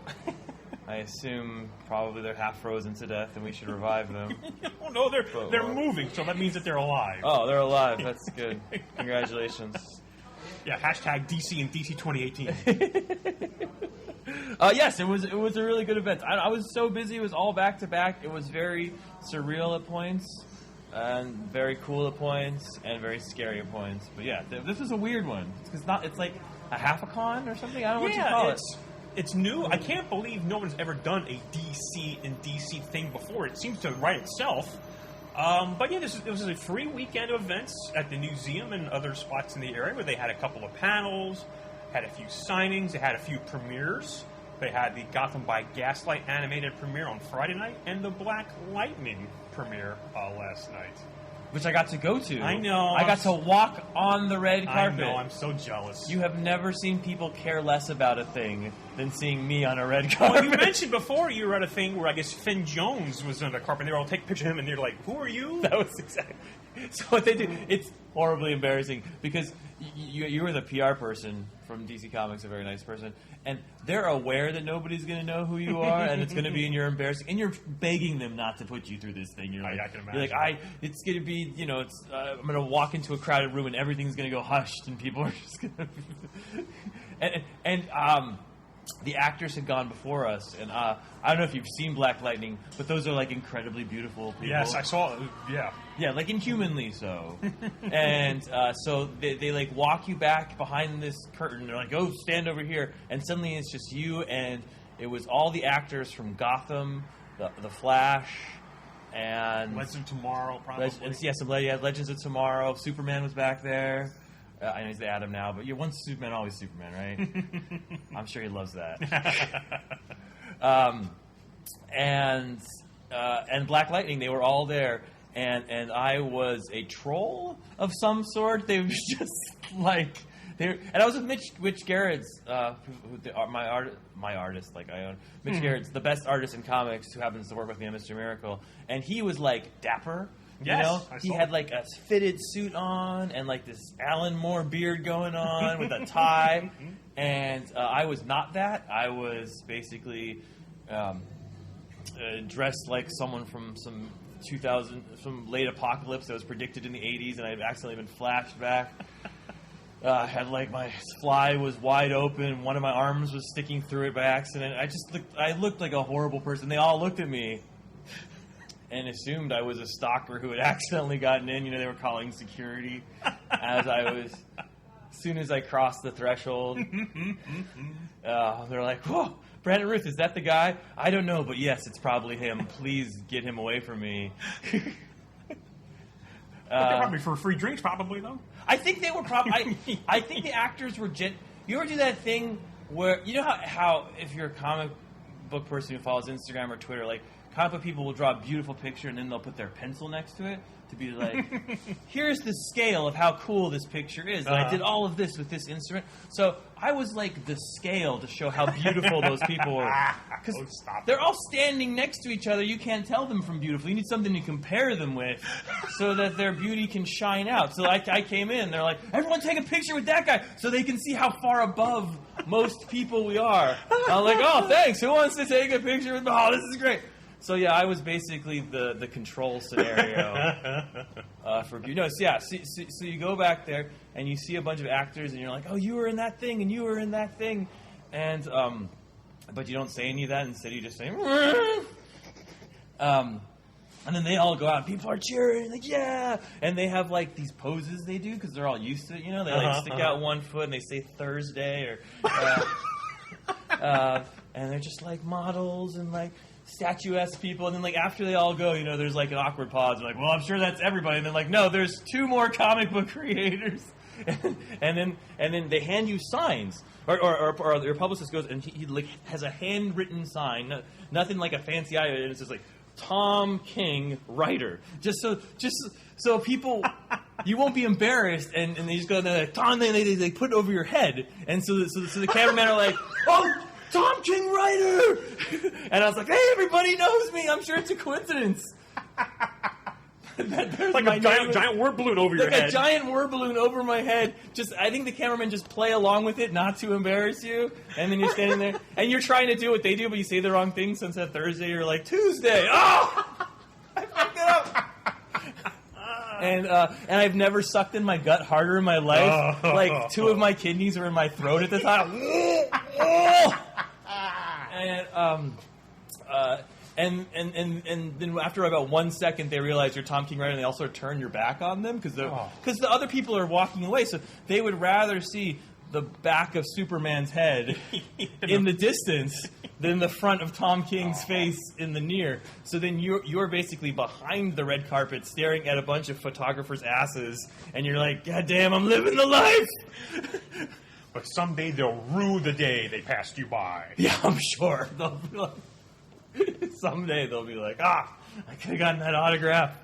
I assume probably they're half frozen to death, and we should revive them. Oh no, they're well- moving, so that means that they're alive. Oh, they're alive. That's good. Congratulations. Yeah, hashtag DC and DC 2018. Yes, it was a really good event. I was so busy. It was all back to back. It was very surreal at points, and very cool at points, and very scary at points. But yeah, this was a weird one. It's like a half a con or something. I don't know what you call it. It's new. I can't believe no one's ever done a DC and DC thing before. It seems to write itself. But yeah, this was a free weekend of events at the museum and other spots in the area where they had a couple of panels, had a few signings, they had a few premieres. They had the Gotham by Gaslight animated premiere on Friday night and the Black Lightning premiere last night. which I got to go to. I know. I got to walk on the red carpet. I know. I'm so jealous. You have never seen people care less about a thing than seeing me on a red carpet. Well, you mentioned before you were at a thing where I guess Finn Jones was on the carpet, and they were all taking a picture of him, and they're like, "Who are you?" That was exactly. So what they do, it's horribly embarrassing because you were the PR person from DC Comics, a very nice person, and they're aware that nobody's going to know who you are, and it's going to be in your embarrassing, and you're begging them not to put you through this thing. You're like, I can imagine. You're like, it's going to be, it's I'm going to walk into a crowded room and everything's going to go hushed, and people are just going to, and the actors had gone before us, and I don't know if you've seen Black Lightning, but those are like incredibly beautiful people. Yes, I saw it. Yeah. Yeah, like inhumanly so. And so they like walk you back behind this curtain. They're like, "Oh, stand over here," and suddenly it's just you, and it was all the actors from Gotham, the Flash, and Legends of Tomorrow, probably. Legends of Tomorrow. Superman was back there. I know he's the Atom now, but once Superman, always Superman, right? I'm sure he loves that. And Black Lightning, they were all there, and I was a troll of some sort. They was just like and I was with Mitch Gerrits, my artist, like I own Mitch Gerrits, the best artist in comics, who happens to work with me on Mr. Miracle, and he was like dapper. Yes, He had like a fitted suit on and like this Alan Moore beard going on with a tie. And I was not that. I was basically dressed like someone from some late apocalypse that was predicted in the 80s, and I had accidentally been flashed back. Had like my fly was wide open. One of my arms was sticking through it by accident. I looked like a horrible person. They all looked at me and assumed I was a stalker who had accidentally gotten in. They were calling security as soon as I crossed the threshold. They're like, "Whoa, Brandon Ruth, is that the guy?" "I don't know, but yes, it's probably him. Please get him away from me." Probably for free drinks, probably, though. I think they were probably... I think the actors were... You ever do that thing where... You know how if you're a comic book person who follows Instagram or Twitter, like, comic book people will draw a beautiful picture and then they'll put their pencil next to it to be like, here's the scale of how cool this picture is. And I did all of this with this instrument. So I was like the scale to show how beautiful those people were. Because they're all standing next to each other. You can't tell them from beautiful. You need something to compare them with so that their beauty can shine out. So I came in. They're like, "Everyone take a picture with that guy," so they can see how far above most people we are. I'm like, "Oh, thanks. Who wants to take a picture with me? Oh, this is great." So yeah, I was basically the control scenario for beauty. So you go back there and you see a bunch of actors and you're like, "Oh, you were in that thing and you were in that thing," and but you don't say any of that. Instead, you just say, and then they all go out and people are cheering, like, "Yeah!" And they have like these poses they do because they're all used to it. They like stick out one foot and they say Thursday and they're just like models and like statuesque people, and then like after they all go, there's like an awkward pause. They're like, "Well, I'm sure that's everybody." And then like, "No, there's 2 more comic book creators." and then they hand you signs, or your publicist goes and he like has a handwritten sign, nothing like a fancy item, and it says like Tom King, writer, just so people. You won't be embarrassed, and they just go and they're like, "Tom," they put it over your head, and so the cameramen are like, "Oh, Tom King, writer!" And I was like, "Hey, everybody knows me. I'm sure it's a coincidence." Like a giant word balloon over your head. Like a giant word balloon over my head. I think the cameramen just play along with it, not to embarrass you. And then you're standing there, and you're trying to do what they do, but you say the wrong thing. So instead of Thursday, you're like Tuesday. Oh, I fucked it up. And I've never sucked in my gut harder in my life. Like 2 of my kidneys were in my throat at the time. And then after about 1 second, they realize you're Tom King writer, and they also turn your back on them because the other people are walking away. So they would rather see the back of Superman's head in the distance than the front of Tom King's face in the near. So then you're basically behind the red carpet staring at a bunch of photographers' asses, and you're like, "God damn, I'm living the life!" But someday they'll rue the day they passed you by. Yeah, I'm sure. They'll be like, someday they'll be like, "I could have gotten that autograph."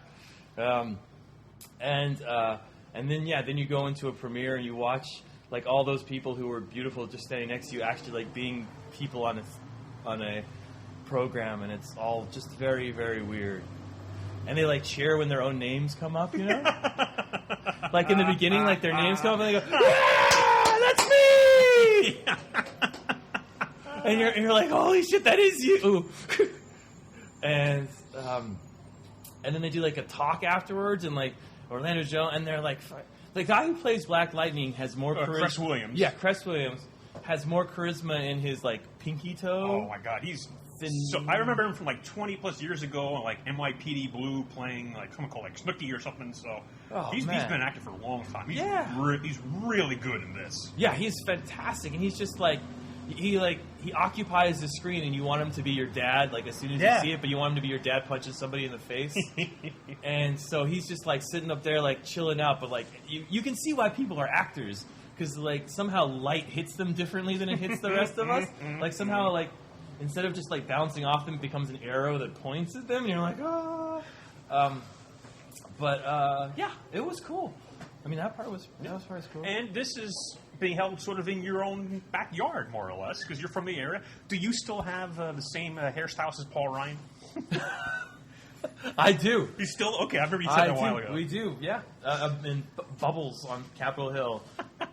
And then you go into a premiere and you watch like all those people who were beautiful just standing next to you actually like being people on a program, and it's all just very, very weird. And they like cheer when their own names come up, you know? Like in the beginning, like their names come up and they go, "Ah, that's me!" And you're like, "Holy shit, that is you!" And then they do like a talk afterwards, and like Orlando Jones, and they're like, the guy who plays Black Lightning has more charisma. Cress Williams. Yeah, Cress Williams has more charisma in his like pinky toe. Oh my God, he's. So I remember him from like 20 plus years ago, like NYPD Blue, playing like someone called like Snooki or something. So he's been an actor for a long time. He's he's really good in this. Yeah, he's fantastic, and he's just like he occupies the screen, and you want him to be your dad like as soon as you see it, but you want him to be your dad punching somebody in the face. And so he's just like sitting up there like chilling out, but like you can see why people are actors, because like somehow light hits them differently than it hits the rest of us. Like somehow like. Instead of just like bouncing off them, it becomes an arrow that points at them, and you're like, ah. Yeah, it was cool. I mean, that part was cool. And this is being held sort of in your own backyard, more or less, because you're from the area. Do you still have the same hairstyles as Paul Ryan? I do. You still? Okay, I remember you said that a while ago. We do, yeah. In Bubbles on Capitol Hill.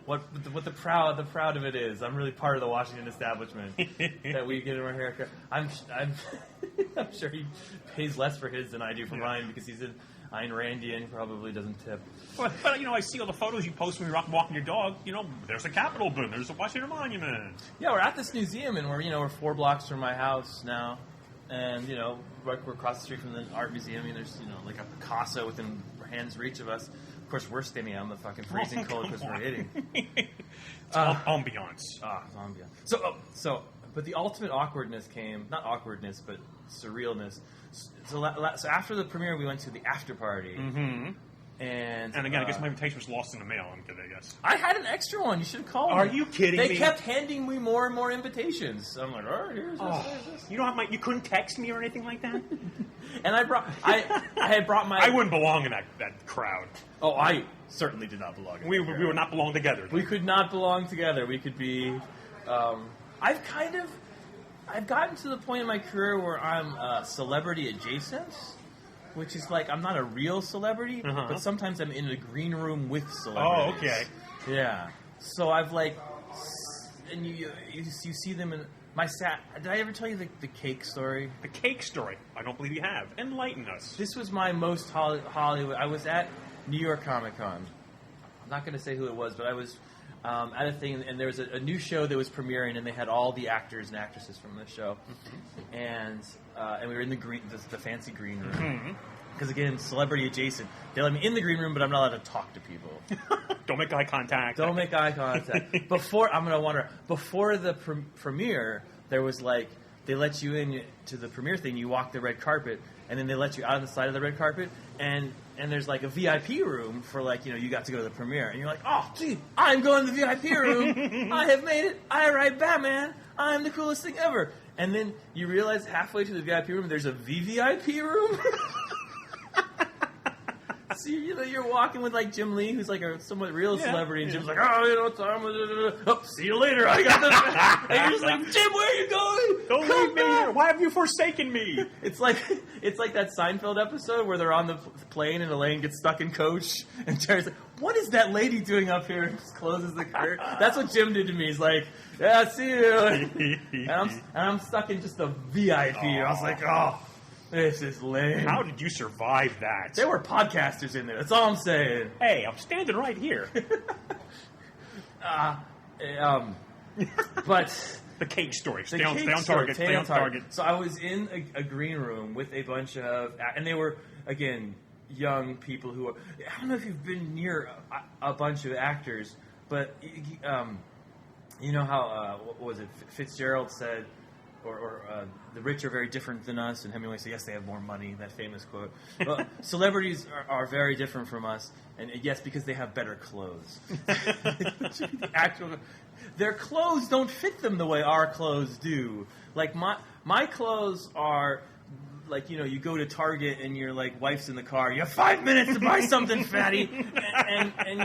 What the proud of it is. I'm really part of the Washington establishment that we get in our haircut. I'm sure he pays less for his than I do for mine because he's in Ayn Randy and he probably doesn't tip. But I see all the photos you post when you're walking your dog. There's the Capitol building. There's the Washington Monument. Yeah, we're at this museum and we're 4 blocks from my house now. And, we're across the street from the art museum, and there's, like a Picasso within hand's reach of us. Of course, we're standing out in the fucking freezing cold because we're hitting. Ambiance. Ambiance. So, but the ultimate awkwardness came, not awkwardness, but surrealness. So after the premiere, we went to the after party. Mm-hmm. And again, I guess my invitation was lost in the mail. I'm kidding, I guess. I had an extra one. You should have called me. Are you kidding me? They kept handing me more and more invitations. So I'm like, all right, here's this. You don't have you couldn't text me or anything like that? And I had brought my... I wouldn't belong in that crowd. Oh, I certainly did not belong in We would not belong together. We could not belong together. We could be... I've gotten to the point in my career where I'm celebrity adjacent. Which is like, I'm not a real celebrity, but sometimes I'm in a green room with celebrities. Oh, okay. Yeah. So I've like, and you see them in my did I ever tell you the cake story? The cake story? I don't believe you have. Enlighten us. This was my most Hollywood. I was at New York Comic Con. I'm not going to say who it was, but I was at a thing, and there was a new show that was premiering, and they had all the actors and actresses from the show, and we were in the fancy green room. Because again, celebrity adjacent. They let me in the green room, but I'm not allowed to talk to people. Don't make eye contact. Don't make eye contact. Before the premiere, there was like, they let you in to the premiere thing, you walk the red carpet, and then they let you out on the side of the red carpet, and there's like a VIP room for like, you got to go to the premiere. And you're like, oh, gee, I'm going to the VIP room. I have made it. I write Batman. I'm the coolest thing ever. And then you realize halfway to the VIP room, there's a VVIP room. So you're walking with like Jim Lee, who's like a somewhat real celebrity, and Jim's like, oh, see you later. I got this. And you're just like, Jim, where are you going? Don't leave me here. Why have you forsaken me? It's like that Seinfeld episode where they're on the plane and Elaine gets stuck in coach, and Jerry's like, what is that lady doing up here? And just closes the curtain. That's what Jim did to me. He's like, yeah, see you. And I'm stuck in just a VIP. I was like, oh. This is lame. How did you survive that? There were podcasters in there. That's all I'm saying. Hey, I'm standing right here. But the cake story. Stay on target. So I was in a green room with a bunch of, and they were again young people who are. I don't know if you've been near a bunch of actors, but you know how what was it? Fitzgerald said. Or the rich are very different than us, and Hemingway said, yes, they have more money, that famous quote. Well, celebrities are very different from us, and yes, because they have better clothes. Their clothes don't fit them the way our clothes do. Like, my clothes are like, you know, you go to Target and your like wife's in the car. You have 5 minutes to buy something, fatty, and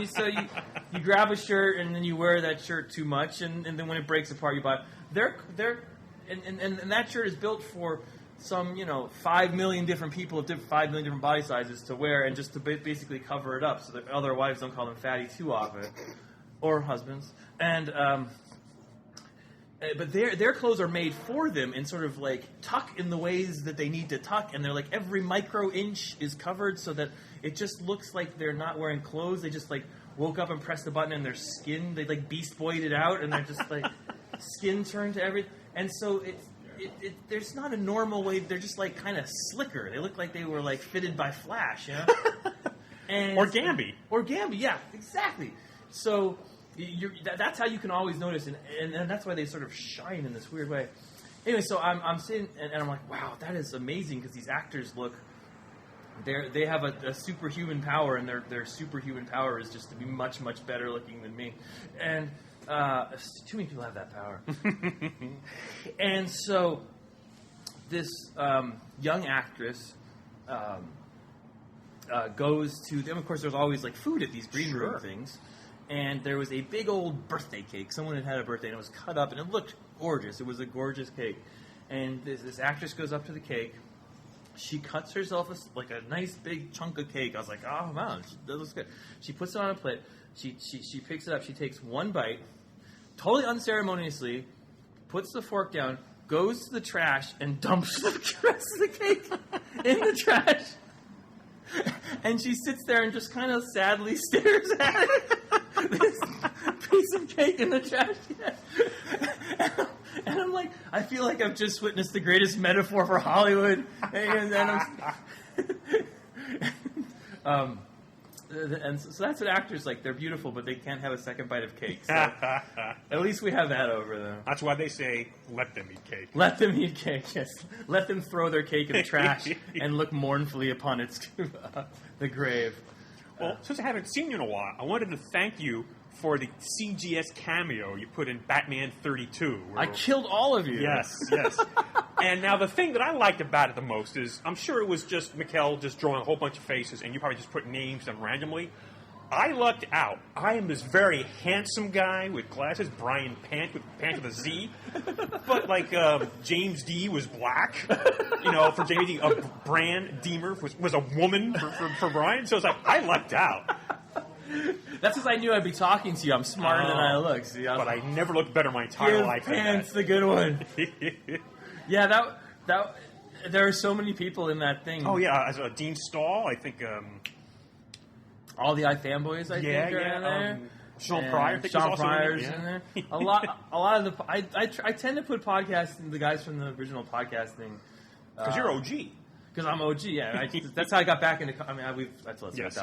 you grab a shirt and then you wear that shirt too much, and then when it breaks apart, you buy. And that shirt is built for some 5 million different people of 5 million different body sizes to wear, and just to basically cover it up so that other wives don't call them fatty too often, or husbands, and. But their clothes are made for them and sort of like tuck in the ways that they need to tuck, and they're like every micro inch is covered so that it just looks like they're not wearing clothes. They just like woke up and pressed the button and their skin, they like Beast Boyed it out, and they're just like skin turned to everything. And so there's not a normal way. They're just like kind of slicker. They look like they were like fitted by Flash, and or Gamby. Or Gamby, yeah, exactly. So. That's how you can always notice, and that's why they sort of shine in this weird way. Anyway, so I'm sitting, and I'm like, wow, that is amazing, because these actors they have a superhuman power, and their superhuman power is just to be much, much better looking than me. And too many people have that power. And so this young actress goes to them. Of course, there's always like food at these green room things. And there was a big old birthday cake. Someone had a birthday, and it was cut up, and it looked gorgeous. It was a gorgeous cake. And this actress goes up to the cake. She cuts herself a nice big chunk of cake. I was like, oh, wow, that looks good. She puts it on a plate. She picks it up. She takes one bite, totally unceremoniously, puts the fork down, goes to the trash, and dumps the rest of the cake in the trash. And she sits there and just kind of sadly stares at it. This piece of cake in the trash can. And I'm like, I feel like I've just witnessed the greatest metaphor for Hollywood. And so that's what actors like. They're beautiful, but they can't have a second bite of cake. So at least we have that over them. That's why they say, let them eat cake. Let them eat cake, yes. Let them throw their cake in the trash and look mournfully upon the grave. Well, since I haven't seen you in a while, I wanted to thank you for the CGS cameo you put in Batman 32. I killed all of you. Yes. And now the thing that I liked about it the most is, I'm sure it was just Mikkel just drawing a whole bunch of faces, and you probably just put names them randomly. I lucked out. I am this very handsome guy with glasses, Brian Pant with a Z. But like James D was black, for James D. Brand Deemer was a woman for Brian. So it's like I lucked out. That's because I knew I'd be talking to you. I'm smarter than I look. See, but I never looked better my entire life. Pants, the good one. Yeah, that. There are so many people in that thing. Oh yeah, as Dean Stahl, I think. All the iFanboys, I think, are in there. Sean Pryor, I think Sean Pryor's in there. A lot of the. I tend to put podcasting, the guys from the original podcasting. Because you're OG. Because I'm OG, yeah. That's how I got back into. I mean, that's But that's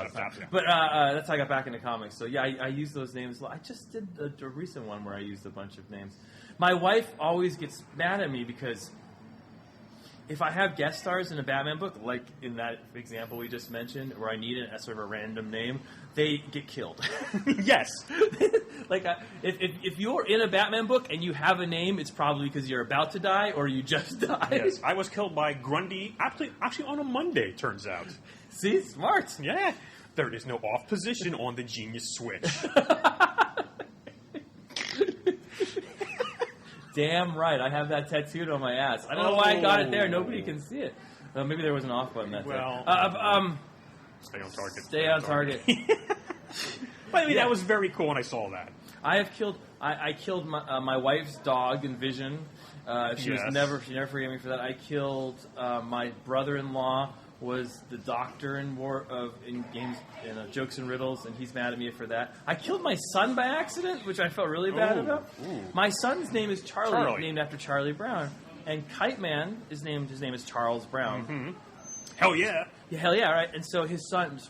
how I got back into comics. So yeah, I use those names. I just did a recent one where I used a bunch of names. My wife always gets mad at me because if I have guest stars in a Batman book, like in that example we just mentioned, where I need a sort of a random name, they get killed. Yes. Like, if you're in a Batman book and you have a name, it's probably because you're about to die or you just died. Yes, I was killed by Grundy actually on a Monday, turns out. See? Smart. Yeah. There is no off position on the Genius Switch. Damn right. I have that tattooed on my ass. I don't know why I got it there. Nobody can see it. Maybe there was an off button that day. Stay on target. Stay on target. But I mean, that was very cool when I saw that. I killed my wife's dog in Vision. She never forgave me for that. I killed my brother-in-law. Was the doctor in games in Jokes and Riddles, and he's mad at me for that. I killed my son by accident, which I felt really bad about. Ooh. My son's name is Charlie, named after Charlie Brown, and Kite Man his name is Charles Brown. Mm-hmm. Hell yeah! Yeah, hell yeah! Right, and so his son,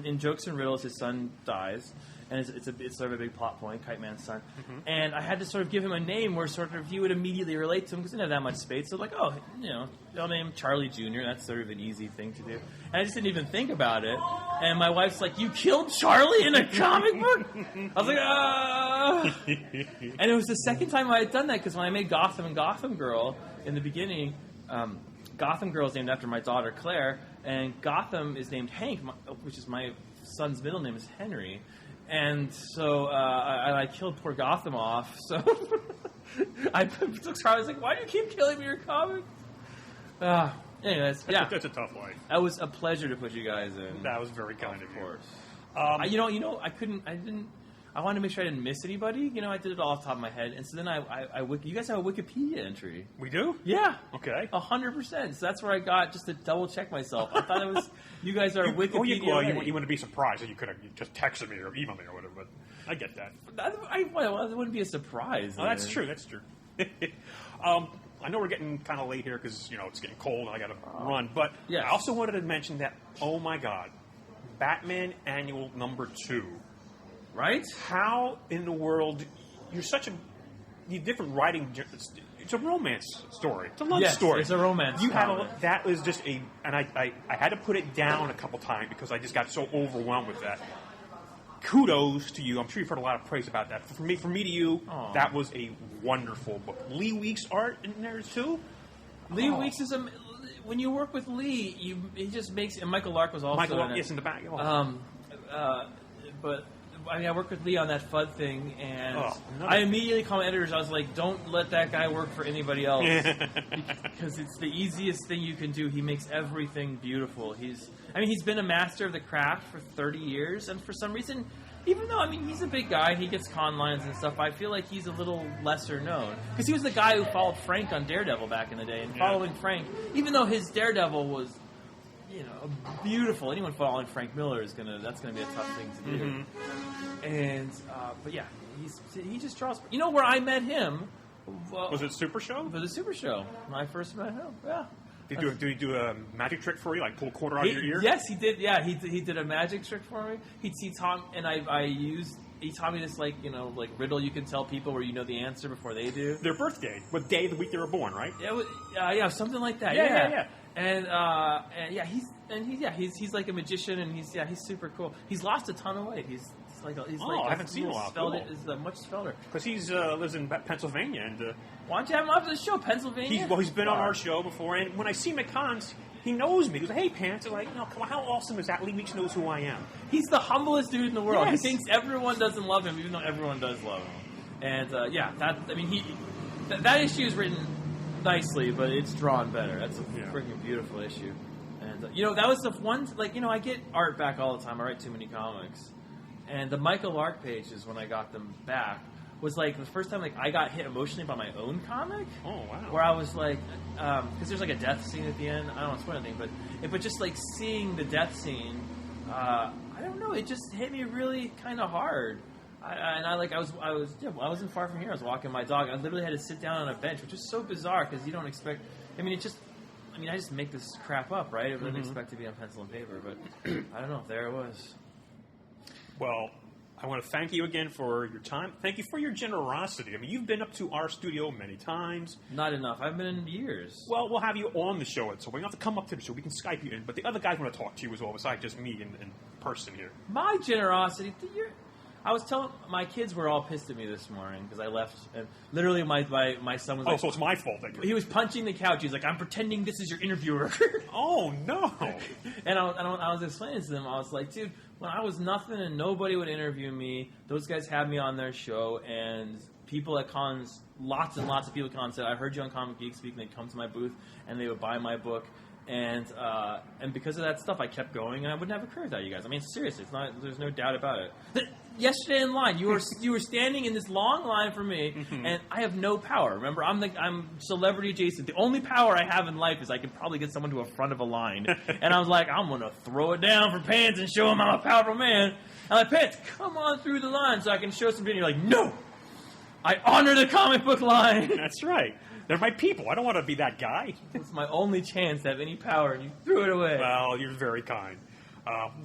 in Jokes and Riddles, his son dies. And it's sort of a big plot point, Kite Man's son. Mm-hmm. And I had to sort of give him a name where sort of you would immediately relate to him because he didn't have that much space. So like, I'll name him Charlie Jr. That's sort of an easy thing to do. And I just didn't even think about it. And my wife's like, you killed Charlie in a comic book? I was like, ah. And it was the second time I had done that because when I made Gotham and Gotham Girl in the beginning, Gotham Girl is named after my daughter Claire, and Gotham is named Hank, which is my son's middle name is Henry. And so I killed poor Gotham off. So I was like, why do you keep killing me, your comic? Anyways, yeah. That's a tough life. That was a pleasure to put you guys in. That was very kind of you. Of course. I wanted to make sure I didn't miss anybody. I did it all off the top of my head. And so then you guys have a Wikipedia entry. We do? Yeah. Okay. 100%. So that's where I got just to double check myself. I thought it was, you guys are Wikipedia. You want to be surprised that you could have just texted me or emailed me or whatever, but I get that. It wouldn't be a surprise. Oh, that's true. I know we're getting kind of late here because, it's getting cold and I got to run. But yes. I also wanted to mention that, oh my God, Batman Annual #2. Right? How in the world, you're different writing, it's a romance story. It's a love story. It's a romance story. That was just and I had to put it down a couple times because I just got so overwhelmed with that. Kudos to you. I'm sure you've heard a lot of praise about that. From me to you, that was a wonderful book. Lee Weeks' art in there too. Lee Weeks is when you work with Lee, he just makes. And Michael Lark was also in it. In the back. But I worked with Lee on that FUD thing, and I immediately called my editors. I was like, "Don't let that guy work for anybody else, because it's the easiest thing you can do. He makes everything beautiful. He's been a master of the craft for 30 years, and for some reason, even though he's a big guy, he gets con lines and stuff. I feel like he's a little lesser known because he was the guy who followed Frank on Daredevil back in the day, and following Frank, even though his Daredevil was, beautiful. Anyone following Frank Miller that's gonna be a tough thing to do. Mm-hmm. And but yeah, he just draws. Where I met him was it Super Show? For the Super Show, when I first met him. Yeah. Did he do a magic trick for you, like pull a quarter out of your ear? Yes, he did. Yeah, he did a magic trick for me. He taught me this riddle you can tell people where you know the answer before they do. Their birthday, what day of the week they were born, right? Yeah, something like that. Yeah. He's like a magician, and he's super cool. He's lost a ton of weight. He's like I haven't seen him a while. Cool. Is much spelter because he lives in Pennsylvania, and why don't you have him up to the show, Pennsylvania? He's been on our show before, and when I see him at cons, he knows me. He goes, "Hey, Pants," I'm like, "No, come on, how awesome is that? Lee Weeks knows who I am." He's the humblest dude in the world. Yes. He thinks everyone doesn't love him, even though everyone does love him. And that issue is written nicely, but it's drawn better. That's a freaking beautiful issue. And that was the one. I get art back all the time. I write too many comics, and the Michael Lark pages when I got them back was like the first time I got hit emotionally by my own comic. Oh wow! Where I was like, because there's a death scene at the end. I don't want to spoil anything, but just seeing the death scene, I don't know. It just hit me really kind of hard. I wasn't far from here. I was walking my dog. I literally had to sit down on a bench, which is so bizarre because you don't expect. I just make this crap up, right? I wouldn't expect to be on pencil and paper, but I don't know. There it was. Well, I want to thank you again for your time. Thank you for your generosity. You've been up to our studio many times. Not enough. I've been in years. Well, we'll have you on the show, so we don't have to come up to the show. We can Skype you in, but the other guys want to talk to you as well, besides just me in person here. My generosity... I was telling my kids were all pissed at me this morning because I left, and literally my son was like, so it's my fault. He was punching the couch. He's like, "I'm pretending this is your interviewer." Oh no! And I was explaining to them. I was like, "Dude, when I was nothing and nobody would interview me, those guys had me on their show, and people at cons, lots and lots of people at cons said, I heard you on Comic Geek Speak, and they'd come to my booth and they would buy my book." And because of that stuff, I kept going, and I wouldn't have a career without you guys. Seriously, there's no doubt about it. Yesterday in line, you were standing in this long line for me, and I have no power. Remember, I'm celebrity adjacent. The only power I have in life is I can probably get someone to a front of a line. And I was like, I'm gonna throw it down for Pants and show him I'm a powerful man. And I'm like, Pants, come on through the line so I can show some video. You're like, no, I honor the comic book line. That's right. They're my people. I don't want to be that guy. It's my only chance to have any power, and you threw it away. Well, you're very kind.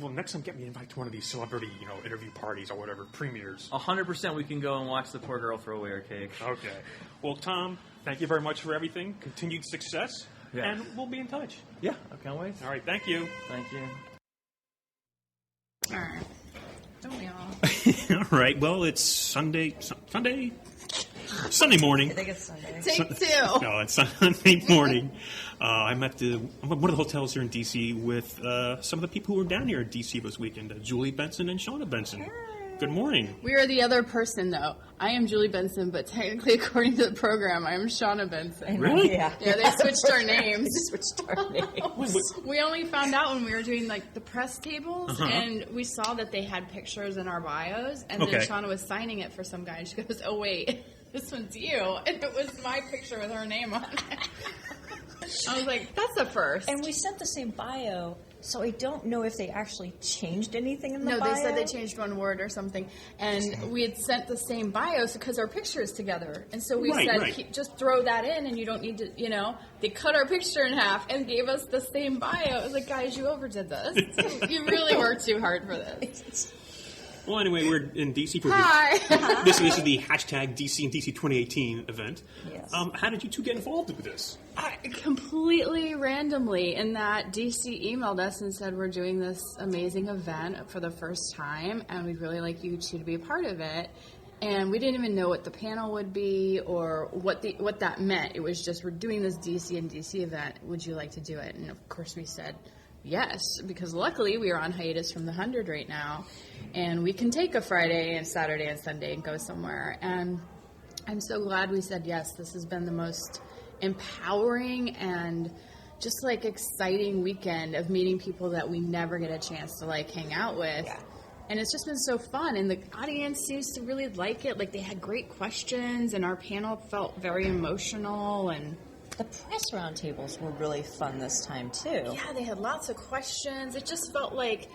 Well, next time, get me invited to one of these celebrity, interview parties or whatever, premieres. 100% we can go and watch the poor girl throw away her cake. Okay. Well, Tom, thank you very much for everything. Continued success. Yeah. And we'll be in touch. Yeah, I can't wait. All right, thank you. Thank you. All right. Don't we all? All right. Well, it's Sunday. Sunday morning. I think it's Sunday. Take two. No, it's Sunday morning. I'm at one of the hotels here in D.C. with some of the people who were down here in D.C. this weekend, Julie Benson and Shauna Benson. Good morning. We are the other person, though. I am Julie Benson, but technically, according to the program, I am Shauna Benson. Really? Yeah. Yeah, they switched our names. Switched our names. We only found out when we were doing like the press tables, and we saw that they had pictures in our bios, and then Shauna was signing it for some guy, and she goes, "Oh wait, this one's you," and it was my picture with her name on it. I was like, "That's a first." And we sent the same bio, so I don't know if they actually changed anything in the bio. No, they said they changed one word or something, and we had sent the same bios because our picture is together, and so we said, just throw that in, and you don't need to, they cut our picture in half and gave us the same bio. It was like, guys, you overdid this. You really worked too hard for this. Well, anyway, we're in D.C. for Hi. This is the hashtag DC and DC 2018 event. Yes. How did you two get involved with this? Completely randomly, in that DC emailed us and said, we're doing this amazing event for the first time, and we'd really like you two to be a part of it. And we didn't even know what the panel would be or what that meant. It was just, we're doing this DC and DC event. Would you like to do it? And of course we said yes, because luckily we are on hiatus from the 100 right now, and we can take a Friday and Saturday and Sunday and go somewhere. And I'm so glad we said yes. This has been the most empowering and just like exciting weekend of meeting people that we never get a chance to like hang out with. Yeah. And it's just been so fun, and the audience seems to really like it. Like, they had great questions, and our panel felt very emotional. And the press roundtables were really fun this time too. yeah, they had lots of questions. It just felt like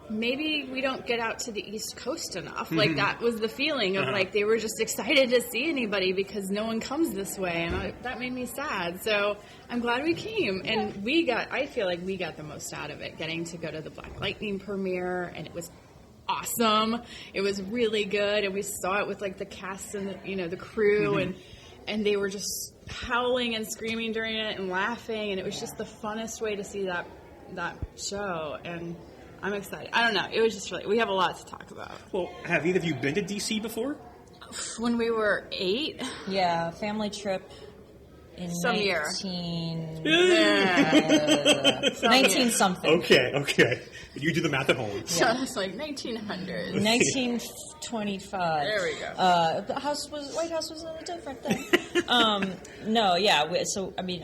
maybe we don't get out to the East Coast enough. Like, that was the feeling of like they were just excited to see anybody because no one comes this way, and that made me sad. So I'm glad we came, and I feel like we got the most out of it, getting to go to the Black Lightning premiere, and it was awesome. It was really good, and we saw it with like the cast and the crew, and they were just howling and screaming during it and laughing, and it was just the funnest way to see that show. And I'm excited. I don't know. It was just we have a lot to talk about. Well, have either of you been to DC before? When we were 8, Yeah, family trip in Some year. 19 something. Okay. You do the math at home. so it's like 1900s. 1925. There we go. The White House was a different thing.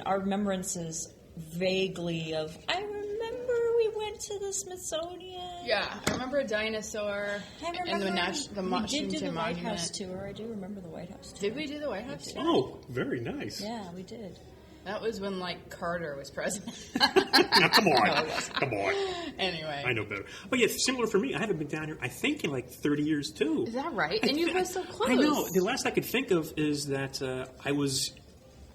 Our remembrances vaguely of. I remember we went to the Smithsonian. Yeah, I remember a dinosaur and the we Washington did do the White Monument. House tour. I do remember the White House tour. Did we do the White House tour? Oh, very nice. Yeah, we did. That was when Carter was president. Now, come on. Anyway. I know better. But yeah, similar for me. I haven't been down here, I think, in 30 years, too. Is that right? And you were so close. I know. The last I could think of is that I was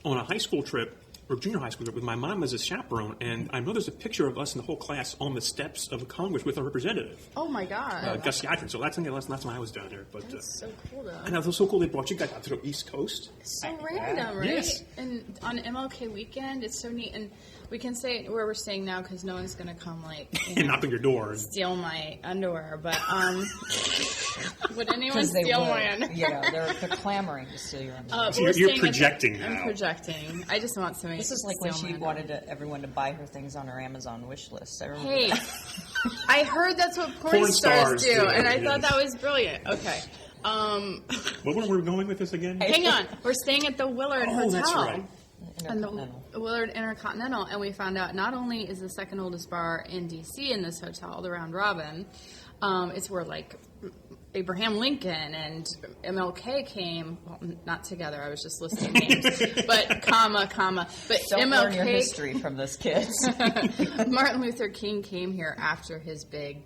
on a high school trip, or junior high school trip, with my mom as a chaperone, and I know there's a picture of us and the whole class on the steps of Congress with our representative, Oh my God. Gus Yadrin. So that's the last time I was down there. But That's so cool, though. and it was so cool they brought you guys out to the East Coast. So random, right? Yes. And on MLK weekend, it's so neat. And we can say where we're staying now because no one's going to come, And knock on your door. steal my underwear. But would anyone Because they steal would. my underwear? They're clamoring to steal your underwear. So We're you're staying projecting I'm now. projecting. I just want somebody This to is like when steal she my wanted everyone to buy her things on her Amazon wish list. I remember Hey, that. I heard that's what porn Porn stars stars do, do, and I yes. thought that was brilliant. Okay. Where were we going with this again? Hang on. We're staying at the Willard Hotel. that's right. And Intercontinental. the Willard Intercontinental, and we found out not only is the second oldest bar in D.C. in this hotel, the Round Robin, it's where Abraham Lincoln and MLK came. Well, not together. I was just listing names, but comma. But Don't MLK. learn your history from this, kids. Martin Luther King came here after his big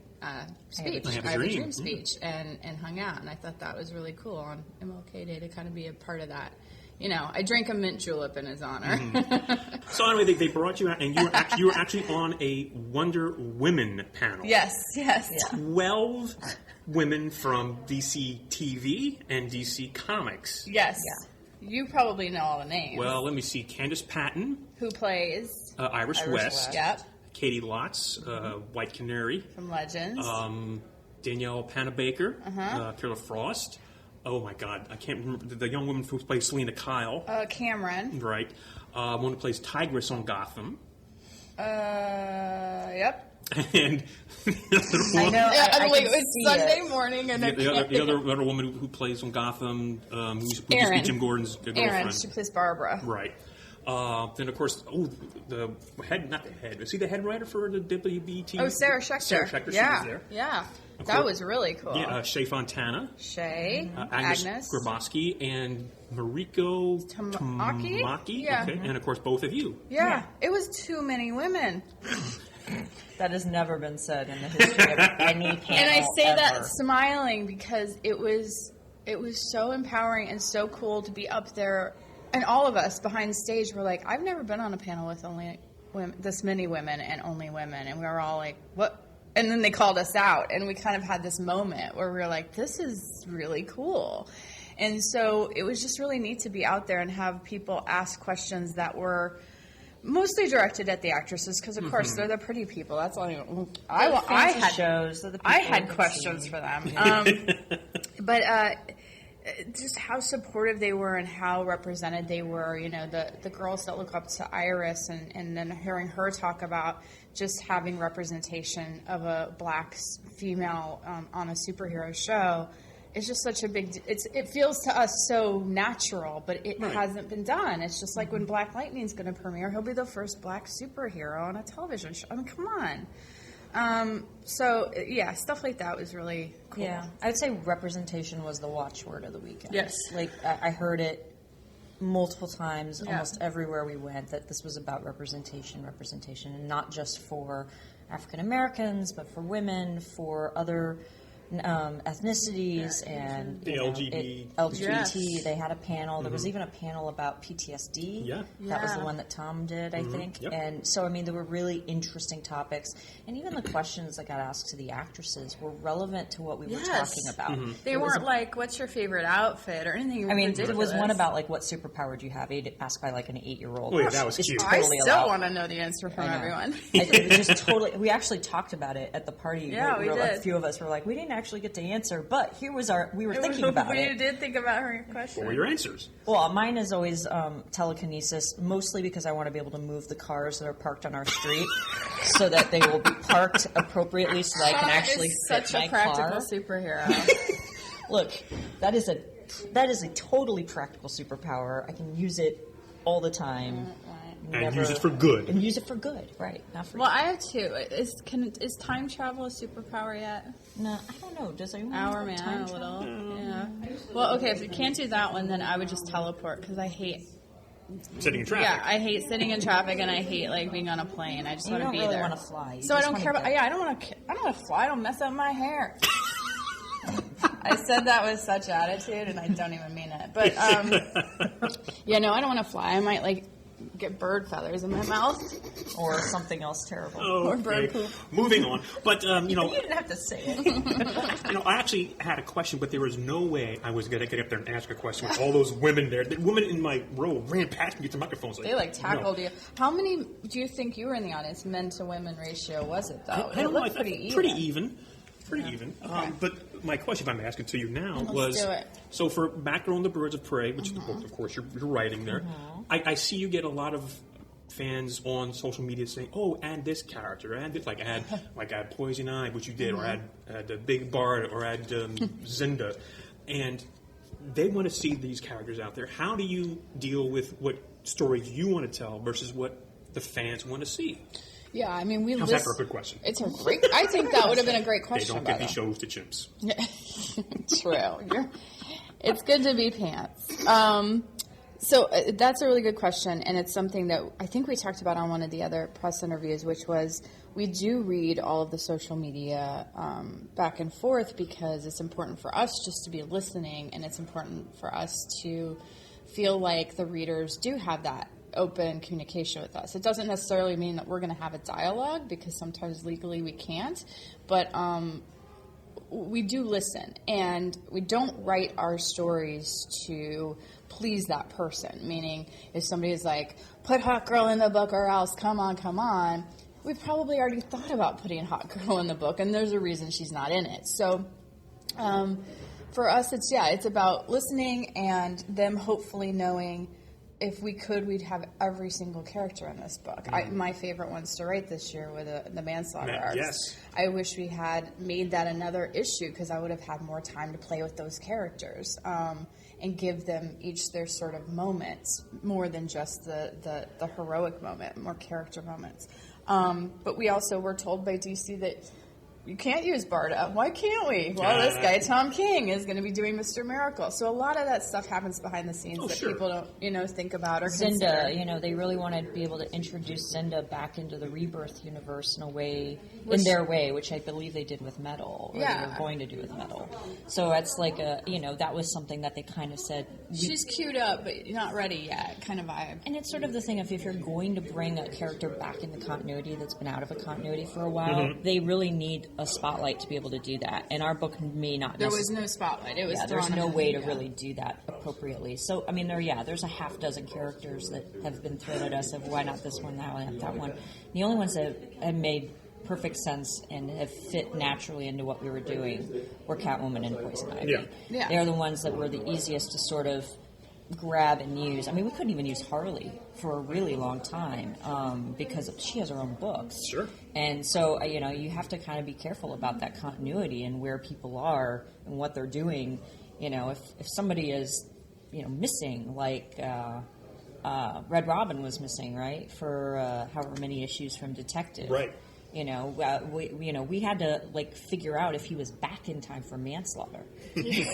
speech, I Have a I Have a Dream. Dream speech, and hung out. And I thought that was really cool on MLK Day to kind of be a part of that. I drank a mint julep in his honor. So anyway, they brought you out, and you were actually on a Wonder Women panel. Yes. 12 women from DC TV and DC Comics. Yes. You probably know all the names. Well, let me see. Candace Patton, Who plays? Iris West, Yep. Katie Lotz, White Canary, From Legends. Danielle Panabaker, Taylor Frost, oh my God, I can't remember the young woman who plays Selena Kyle. Cameron. Right. One who plays Tigress on Gotham. Yep. And I know. Wait, it's Sunday morning, and the other woman who plays on Gotham, who's Jim Gordon's girlfriend. Erin, she plays Barbara. Right. Then, of course, the head, not the head. Is he the head writer for the WBT? Oh, Sarah Schechter. She was there. Yeah. That was really cool. Yeah, Shay Fontana. Shay, Agnes Grabowski, and Mariko Tamaki. Yeah. Okay. And, of course, both of you. Yeah. It was too many women. That has never been said in the history of any panel. And I say ever. that smiling because it was so empowering and so cool to be up there, and all of us behind stage were like, I've never been on a panel with only women, this many women and only women, and we were all like, what? And then they called us out, and we kind of had this moment where we were like, this is really cool. And so it was just really neat to be out there and have people ask questions that were mostly directed at the actresses, because of course they're the pretty people. That's all. I had questions for them, but just how supportive they were and how represented they were. You know, the girls that look up to Iris, and then hearing her talk about just having representation of a black female on a superhero show. It's just such a big. It feels to us so natural, but it hasn't been done. It's just like when Black Lightning's going to premiere, he'll be the first black superhero on a television show. I mean, come on. So yeah, stuff like that was really cool. Yeah, I would say representation was the watchword of the weekend. Yes, like I heard it multiple times, almost everywhere we went, that this was about representation, and not just for African Americans, but for women, for other ethnicities, and the LGBT. Yes. They had a panel. There was even a panel about PTSD. That was the one that Tom did, I think. Yep. And so, I mean, there were really interesting topics, and even the questions that got asked to the actresses were relevant to what we were talking about. They weren't like, "What's your favorite outfit?" or anything. I mean, ridiculous. there was one about like, "What superpower do you have?" Asked by like an 8-year-old. Oh yeah, that was cute. Totally I still want to know the answer from everyone. It was just totally. We actually talked about it at the party. Yeah, we did. A few of us were like, we didn't actually get to answer, but here was we were thinking about it. We did think about her question. What were your answers? Well, mine is always telekinesis, mostly because I want to be able to move the cars that are parked on our street so that they will be parked appropriately so that I can actually fit such my a practical car. superhero. Look, that is a totally practical superpower. I can use it all the time. And use it for good. And use it for good, right? Not for Well, I have two. Is time travel a superpower yet? No, I don't know. Does anyone Our know man, time a travel? little. Yeah. Well, okay, if you can't do that one, then I would just teleport, because I hate. Sitting in traffic. Yeah, I hate sitting in traffic, and I hate like being on a plane. I just want to be You don't really there. want to fly. You So I just don't wanna care about. get- Yeah, I don't want to fly. I don't mess up my hair. I said that with such attitude, and I don't even mean it. But yeah, no, I don't want to fly. I might like get bird feathers in my mouth. Or something else terrible. Or bird poop. Moving on, but you know, You didn't have to say it. you know, I actually had a question, but there was no way I was going to get up there and ask a question with all those women there. The woman in my row ran past me with the microphones. They like tackled you. How many do you think you were in the audience? Men to women ratio was it though? I don't know. looked pretty even. Pretty even. But my question, if I'm asking to you now, Let's do it. So for Batgirl and the Birds of Prey, which is the book, of course, you're writing there. I see you get a lot of fans on social media saying, "Oh, add this character, add this, add Poison Ivy, which you did, or add the Big Bard, or add Zinda," and they want to see these characters out there. How do you deal with what stories you want to tell versus what the fans want to see? Yeah, I mean, we How's that for a good question? It's a great. I think that would have been a great question. They don't by give these them. shows to chimps. True. It's good to be pants. So that's a really good question, and it's something that I think we talked about on one of the other press interviews, which was we do read all of the social media back and forth because it's important for us just to be listening, and it's important for us to feel like the readers do have that open communication with us. It doesn't necessarily mean that we're going to have a dialogue, because sometimes legally we can't, but we do listen, and we don't write our stories to please that person. Meaning, if somebody is like, put Hot Girl in the book or else, come on, we've probably already thought about putting Hot Girl in the book, and there's a reason she's not in it. So For us, it's about listening and them hopefully knowing if we could, we'd have every single character in this book. My favorite ones to write this year were the manslaughter arcs. Yes. I wish we had made that another issue because I would have had more time to play with those characters and give them each their sort of moments, more than just the heroic moment, more character moments. But we also were told by DC that you can't use Barda. Why can't we? Well, this guy, Tom King, is going to be doing Mr. Miracle. So a lot of that stuff happens behind the scenes that people don't, think about or consider. Zinda, they really want to be able to introduce Zinda back into the Rebirth universe in a way, in their way, which I believe they did with Metal, or they were going to do with Metal. So it's like that was something that they kind of said. She's queued up, but not ready yet, kind of vibe. And it's sort of the thing of if you're going to bring a character back into continuity that's been out of a continuity for a while, they really need a spotlight to be able to do that. And our book may not. There was no spotlight. It was there's no way to really do that appropriately. So I mean, there's a half dozen characters that have been thrown at us of why not this one, why not that one. The only ones that have made perfect sense and have fit naturally into what we were doing were Catwoman and Poison Ivy. Yeah. They're the ones that were the easiest to sort of grab and use. I mean, we couldn't even use Harley for a really long time because she has her own books. Sure. And so, you have to kind of be careful about that continuity and where people are and what they're doing. If somebody is, missing, like Red Robin was missing, right, for however many issues from Detective. Right. We had to figure out if he was back in time for manslaughter. Is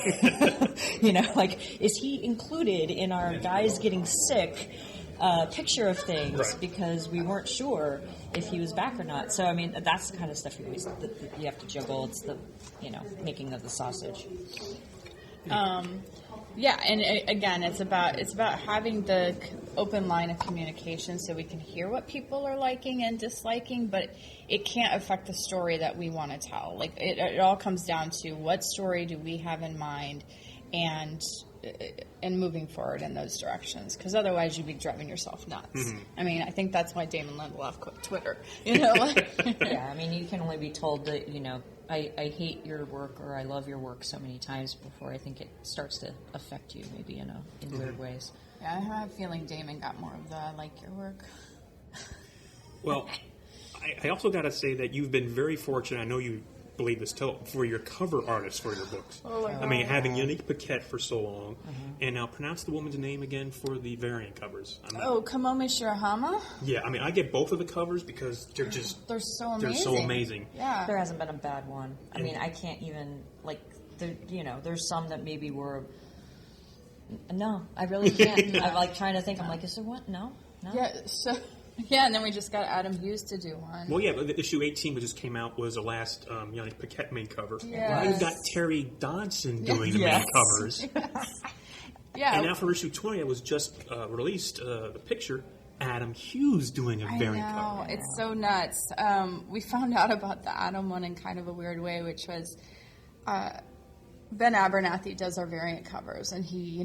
he included in our guys getting sick picture of things? Right. Because we weren't sure if he was back or not. So I mean, that's the kind of stuff you have to juggle. It's the making of the sausage. Yeah, and again, it's about having the open line of communication so we can hear what people are liking and disliking, but it can't affect the story that we want to tell. Like it all comes down to what story do we have in mind, and moving forward in those directions, because otherwise you'd be driving yourself nuts. Mm-hmm. I mean, I think that's why Damon Lindelof quit Twitter. Yeah, I mean, you can only be told that I hate your work or I love your work so many times before I think it starts to affect you, maybe in weird ways. Yeah, I have a feeling Damon got more of the I like your work. Well, I also got to say that you've been very fortunate. I know you believe this too, for your cover artists for your books. I mean, having Unique Paquette for so long, and now pronounce the woman's name again for the variant covers. Kamome Shirahama? Yeah, I mean, I get both of the covers because they're so amazing. Yeah. There hasn't been a bad one. I mean, I can't even, there's some that maybe were... No, I really can't. I'm trying to think. I'm like, is there one? No. Yeah, so... Yeah, and then we just got Adam Hughes to do one. Well, yeah, but the issue 18, which just came out, was the last Yannick Paquette main cover. Yeah. Now you've got Terry Dodson doing the main covers. Yeah. And now for issue 20, it was just released, the picture, Adam Hughes doing a variant cover. It's so nuts. We found out about the Adam one in kind of a weird way, which was Ben Abernathy does our variant covers, and he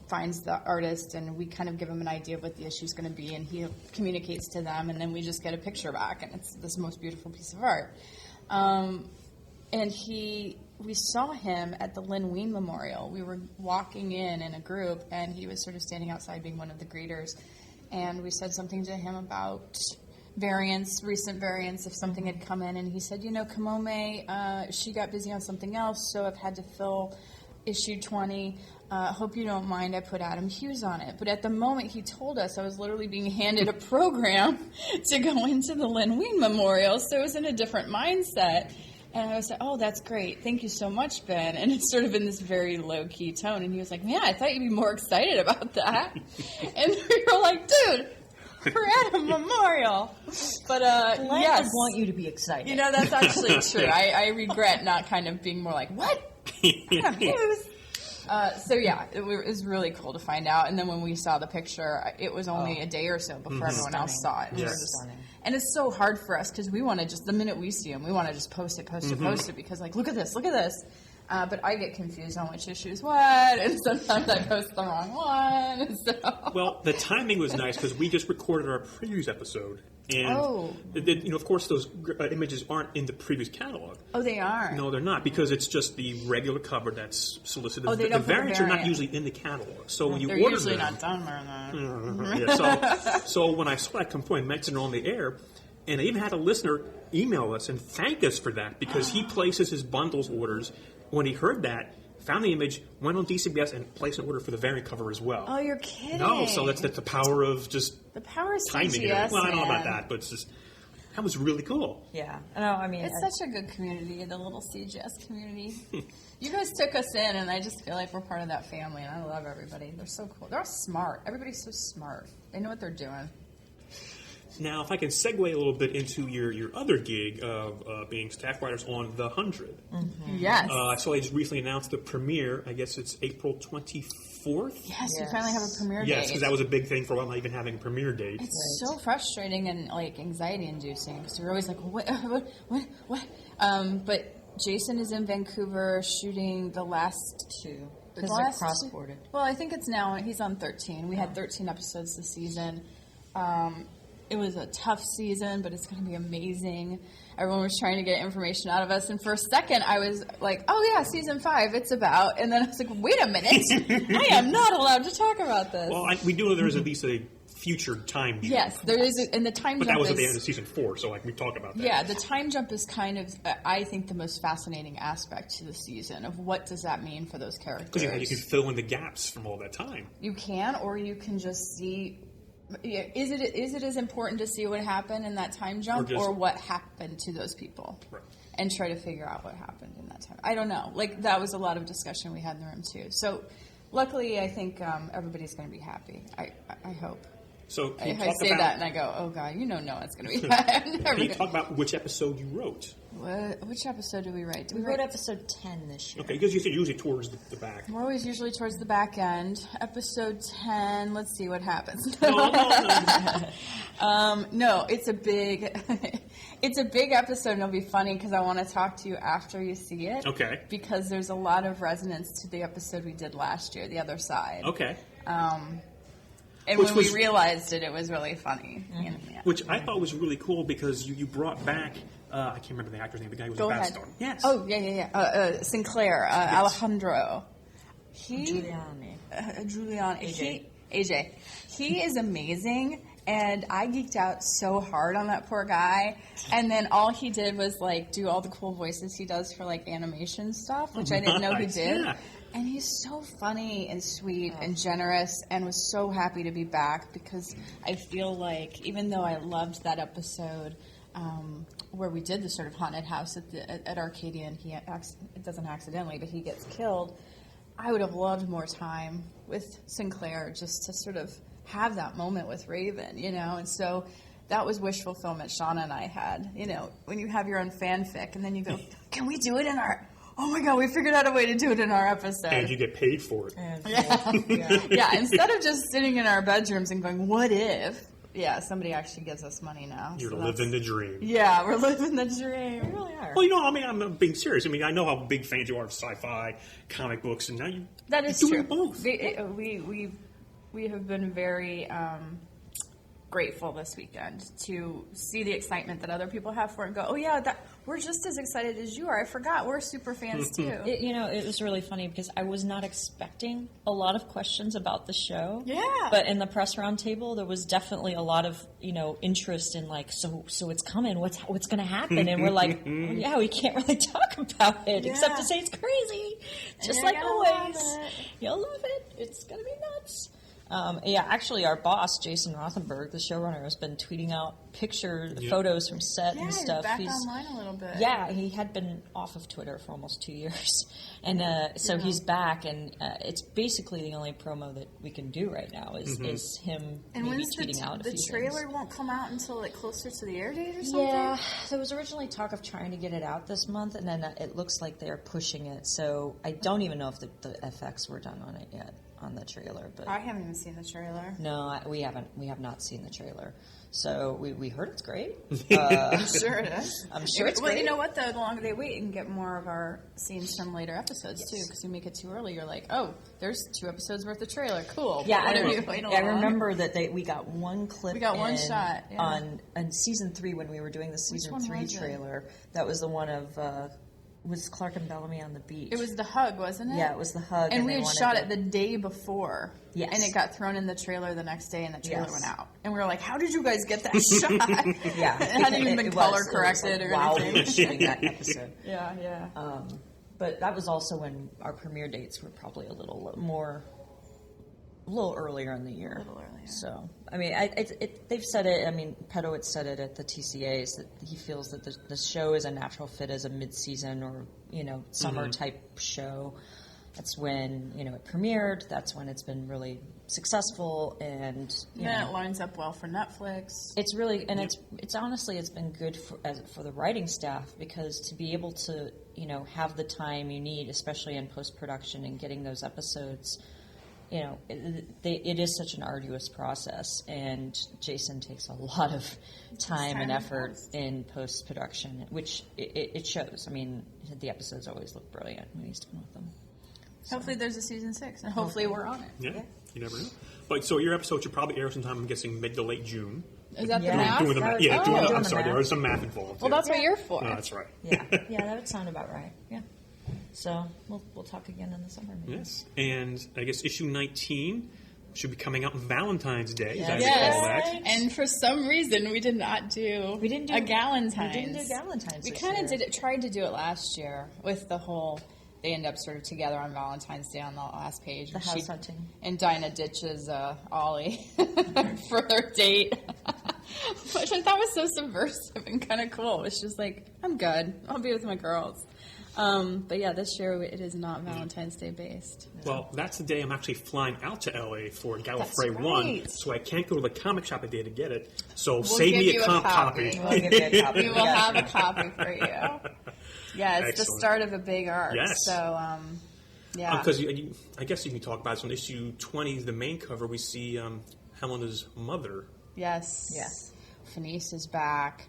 finds the artist, and we kind of give him an idea of what the issue is going to be, and he communicates to them, and then we just get a picture back, and it's this most beautiful piece of art. And we saw him at the Lynn Wein Memorial. We were walking in a group, and he was sort of standing outside being one of the greeters, and we said something to him about recent variants, if something had come in, and he said, Kamome, she got busy on something else, so I've had to fill issue 20. Hope you don't mind, I put Adam Hughes on it. But at the moment he told us, I was literally being handed a program to go into the Lynn Wein Memorial, so it was in a different mindset. And I was like, oh, that's great. Thank you so much, Ben. And it's sort of in this very low-key tone. And he was like, yeah, I thought you'd be more excited about that. And we were like, dude, we're at a memorial. But, yes. I want you to be excited. That's actually true. I regret not kind of being more like, what? Adam Hughes? So yeah, it was really cool to find out. And then when we saw the picture, it was only a day or so before everyone else saw it. And it's so hard for us because we want to just, the minute we see them, we want to just post it, because look at this. But I get confused on which issue is what, and sometimes I post the wrong one. So. Well, the timing was nice because we just recorded our previews episode, And, of course, those images aren't in the previous catalog. Oh, they are? No, they're not, because it's just the regular cover that's solicited. Oh, they don't the put variants the are not variant. usually in the catalog. So when you They're order usually them, not done there. so when I saw that come point, mentioned it on the air, and I even had a listener email us and thank us for that, because he places his bundles orders. When he heard that, found the image, went on DCBS, and placed an order for the variant cover as well. Oh, you're kidding. No, so that's the power of just the power of timing. CGS, Well, I don't know about man. that, but it's just, that was really cool. Yeah. No, I mean, It's such a good community, the little CGS community. You guys took us in, and I just feel like we're part of that family, and I love everybody. They're so cool. They're all smart. Everybody's so smart. They know what they're doing. Now, if I can segue a little bit into your other gig of being staff writers on The 100. Yes. I saw they just recently announced the premiere. I guess it's April 24th? Yes, we finally have a premiere Yes, date. because that was a big thing for a while, not even having a premiere date. It's so frustrating and like anxiety-inducing because you're always like, what? But Jason is in Vancouver shooting the last two. because they're cross-bordered. Well, I think it's now. He's on 13. We had 13 episodes this season. It was a tough season, but it's going to be amazing. Everyone was trying to get information out of us, and for a second, I was like, "Oh yeah, season 5, it's about." And then I was like, "Wait a minute, I am not allowed to talk about this." Well, we do know there is at least a future time jump. Yes, there is, and the time But jump that was is at the end of season 4, so we talked about that. Yeah, the time jump is kind of, I think, the most fascinating aspect to the season of what does that mean for those characters. Because you can fill in the gaps from all that time. You can, or you can just see. Yeah, is it as important to see what happened in that time jump, or what happened to those people, right, and try to figure out what happened in that time? I don't know. Like that was a lot of discussion we had in the room too. So, luckily, I think everybody's going to be happy. I hope. So I say that and I go, oh god, no one's going to be bad. Can you talk about which episode you wrote? Which episode did we write? We wrote episode 10 this year. Okay, because you said usually towards the back. We're always usually towards the back end. Episode 10, let's see what happens. No, it's a big episode, and it'll be funny because I want to talk to you after you see it. Okay. Because there's a lot of resonance to the episode we did last year, The Other Side. Okay. And when we realized it was really funny. Mm-hmm. Which I thought was really cool because you brought back, I can't remember the actor's name, the guy who was Go a ahead. Bad Star. Yes. Oh, yeah. Sinclair, Alejandro. Giuliani. Giuliani. AJ. He is amazing, and I geeked out so hard on that poor guy. And then all he did was, do all the cool voices he does for, animation stuff, which I didn't know he did. Yeah. And he's so funny and sweet and generous, and was so happy to be back because I feel like even though I loved that episode where we did the sort of haunted house at Arcadia, and it doesn't accidentally, but he gets killed, I would have loved more time with Sinclair just to sort of have that moment with Raven, and so that was wish fulfillment Shauna and I had, when you have your own fanfic and then you go, can we do it in our... Oh my god, we figured out a way to do it in our episode. And you get paid for it. Yeah, instead of just sitting in our bedrooms and going, what if? Yeah, somebody actually gives us money now. You're living the dream. Yeah, we're living the dream. We really are. Well, I'm being serious. I know how big fans you are of sci-fi, comic books, and now That is you're true. doing both. We have been very grateful this weekend to see the excitement that other people have for it and go, oh yeah, we're just as excited as you are. I forgot, we're super fans too. It was really funny because I was not expecting a lot of questions about the show. Yeah. But in the press roundtable, there was definitely a lot of interest in so it's coming. What's going to happen? And we're like, oh, yeah, we can't really talk about it except to say it's crazy, just like always. You'll love it. It's going to be nuts. Actually, our boss, Jason Rothenberg, the showrunner, has been tweeting out photos from set and stuff. He's back online a little bit. Yeah, he had been off of Twitter for almost 2 years. And so he's back, and it's basically the only promo that we can do right now is him and maybe tweeting out a few the trailer things. won't come out until closer to the air date or something? Yeah, there was originally talk of trying to get it out this month, and then it looks like they're pushing it. So I don't even know if the FX were done on it yet. On the trailer, but I haven't even seen the trailer. No, we haven't. We have not seen the trailer. So we heard it's great. I'm sure it is. I'm sure it's Well, great. you know what? The longer they wait, you can get more of our scenes from later episodes too. Because you make it too early, you're like, oh, there's 2 episodes worth of trailer. Cool. Yeah, Why I, don't you wait a I little remember that we got one clip. We got one in shot, yeah. on season 3 when we were doing the season one 3 was it? trailer. That was the one of was Clark and Bellamy on the beach. It was the hug, wasn't it? Yeah, it was the hug. And we they had wanted shot to- it the day before. Yes. And it got thrown in the trailer the next day, and the trailer Yes. went out. And we were like, how did you guys get that shot? Yeah, It hadn't even been it color was corrected like, or while we anything. were shooting that episode. Yeah. But that was also when our premiere dates were probably a little earlier in the year. A little earlier. So, I mean, they've said it. I mean, Peto had said it at the TCAs that he feels that the show is a natural fit as a mid-season or summer type show. That's when it premiered. That's when it's been really successful, and Then it lines up well for Netflix. it's really, and it's honestly, it's been good for the writing staff, because to be able to have the time you need, especially in post-production and getting those episodes, it is such an arduous process, and Jason takes a lot of time and effort in post-production, which it shows. I mean, the episodes always look brilliant when he's done with them. Hopefully there's a season 6, and hopefully we're on it. Yeah, you never know. But so your episode should probably air sometime, I'm guessing, mid to late June. Is that Yeah. the math? Doing the math. was- Yeah, oh, doing I'm the sorry, math. there is some math involved. Well, yeah. that's what you're for. No, that's right. Yeah, that would sound about right. Yeah. So we'll talk again in the summer. Maybe. Yes, and I guess issue 19 should be coming out on Valentine's Day. As I Yes. recall that. And for some reason, we did not do We didn't do a Galentine's. We didn't do Galentine's. We this kind year. of did it. Tried to do it last year with the whole. They end up sort of together on Valentine's Day on the last page. The and house hunting. And Dinah ditches Ollie for their date, which I thought was so subversive and kind of cool. It's just like, I'm good. I'll be with my girls. But yeah, this year it is not Valentine's Day based. Well, that's the day I'm actually flying out to LA for Gallifrey That's 1, right. so I can't go to the comic shop a day to get it. So We'll save give me you a a comp copy. copy. We'll give you a copy. We will have a copy for you. Yeah, it's the Excellent. start of a big arc. Yes. So, yeah. Because I guess you can talk about it. So in issue 20, the main cover, we see Helena's mother. Yes. Yes. Fenice is back.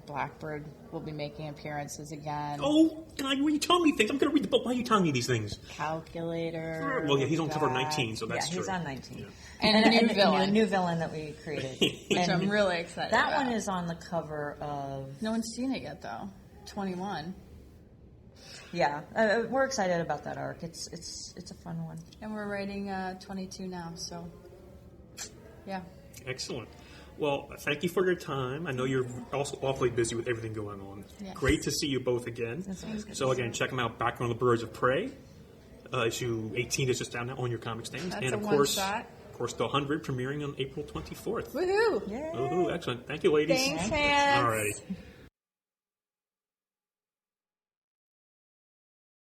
Blackbird will be making appearances again. Oh, God, why are you telling me things? I'm going to read the book. Why are you telling me these things? Calculator. Well, yeah, he's will on be cover back. 19, so that's yeah, true. he's on 19. Yeah. And a new villain. A new villain that we created. Which And I'm really excited That about. one is on the cover of. No one's seen it yet, though. 21. Yeah, we're excited about that arc. It's a fun one. And we're writing 22 now, so. Yeah. Excellent. Well, thank you for your time. I know you're also awfully busy with everything going on. Yes. Great to see you both again. So again, check them out. Back on the Birds of Prey. Issue 18 is just down now on your comic stands. That's and a of course, one-shot. of course, the 100 premiering on April 24th. Woohoo! Yeah. Ooh, excellent. Thank you, ladies. Thanks, fans. All right.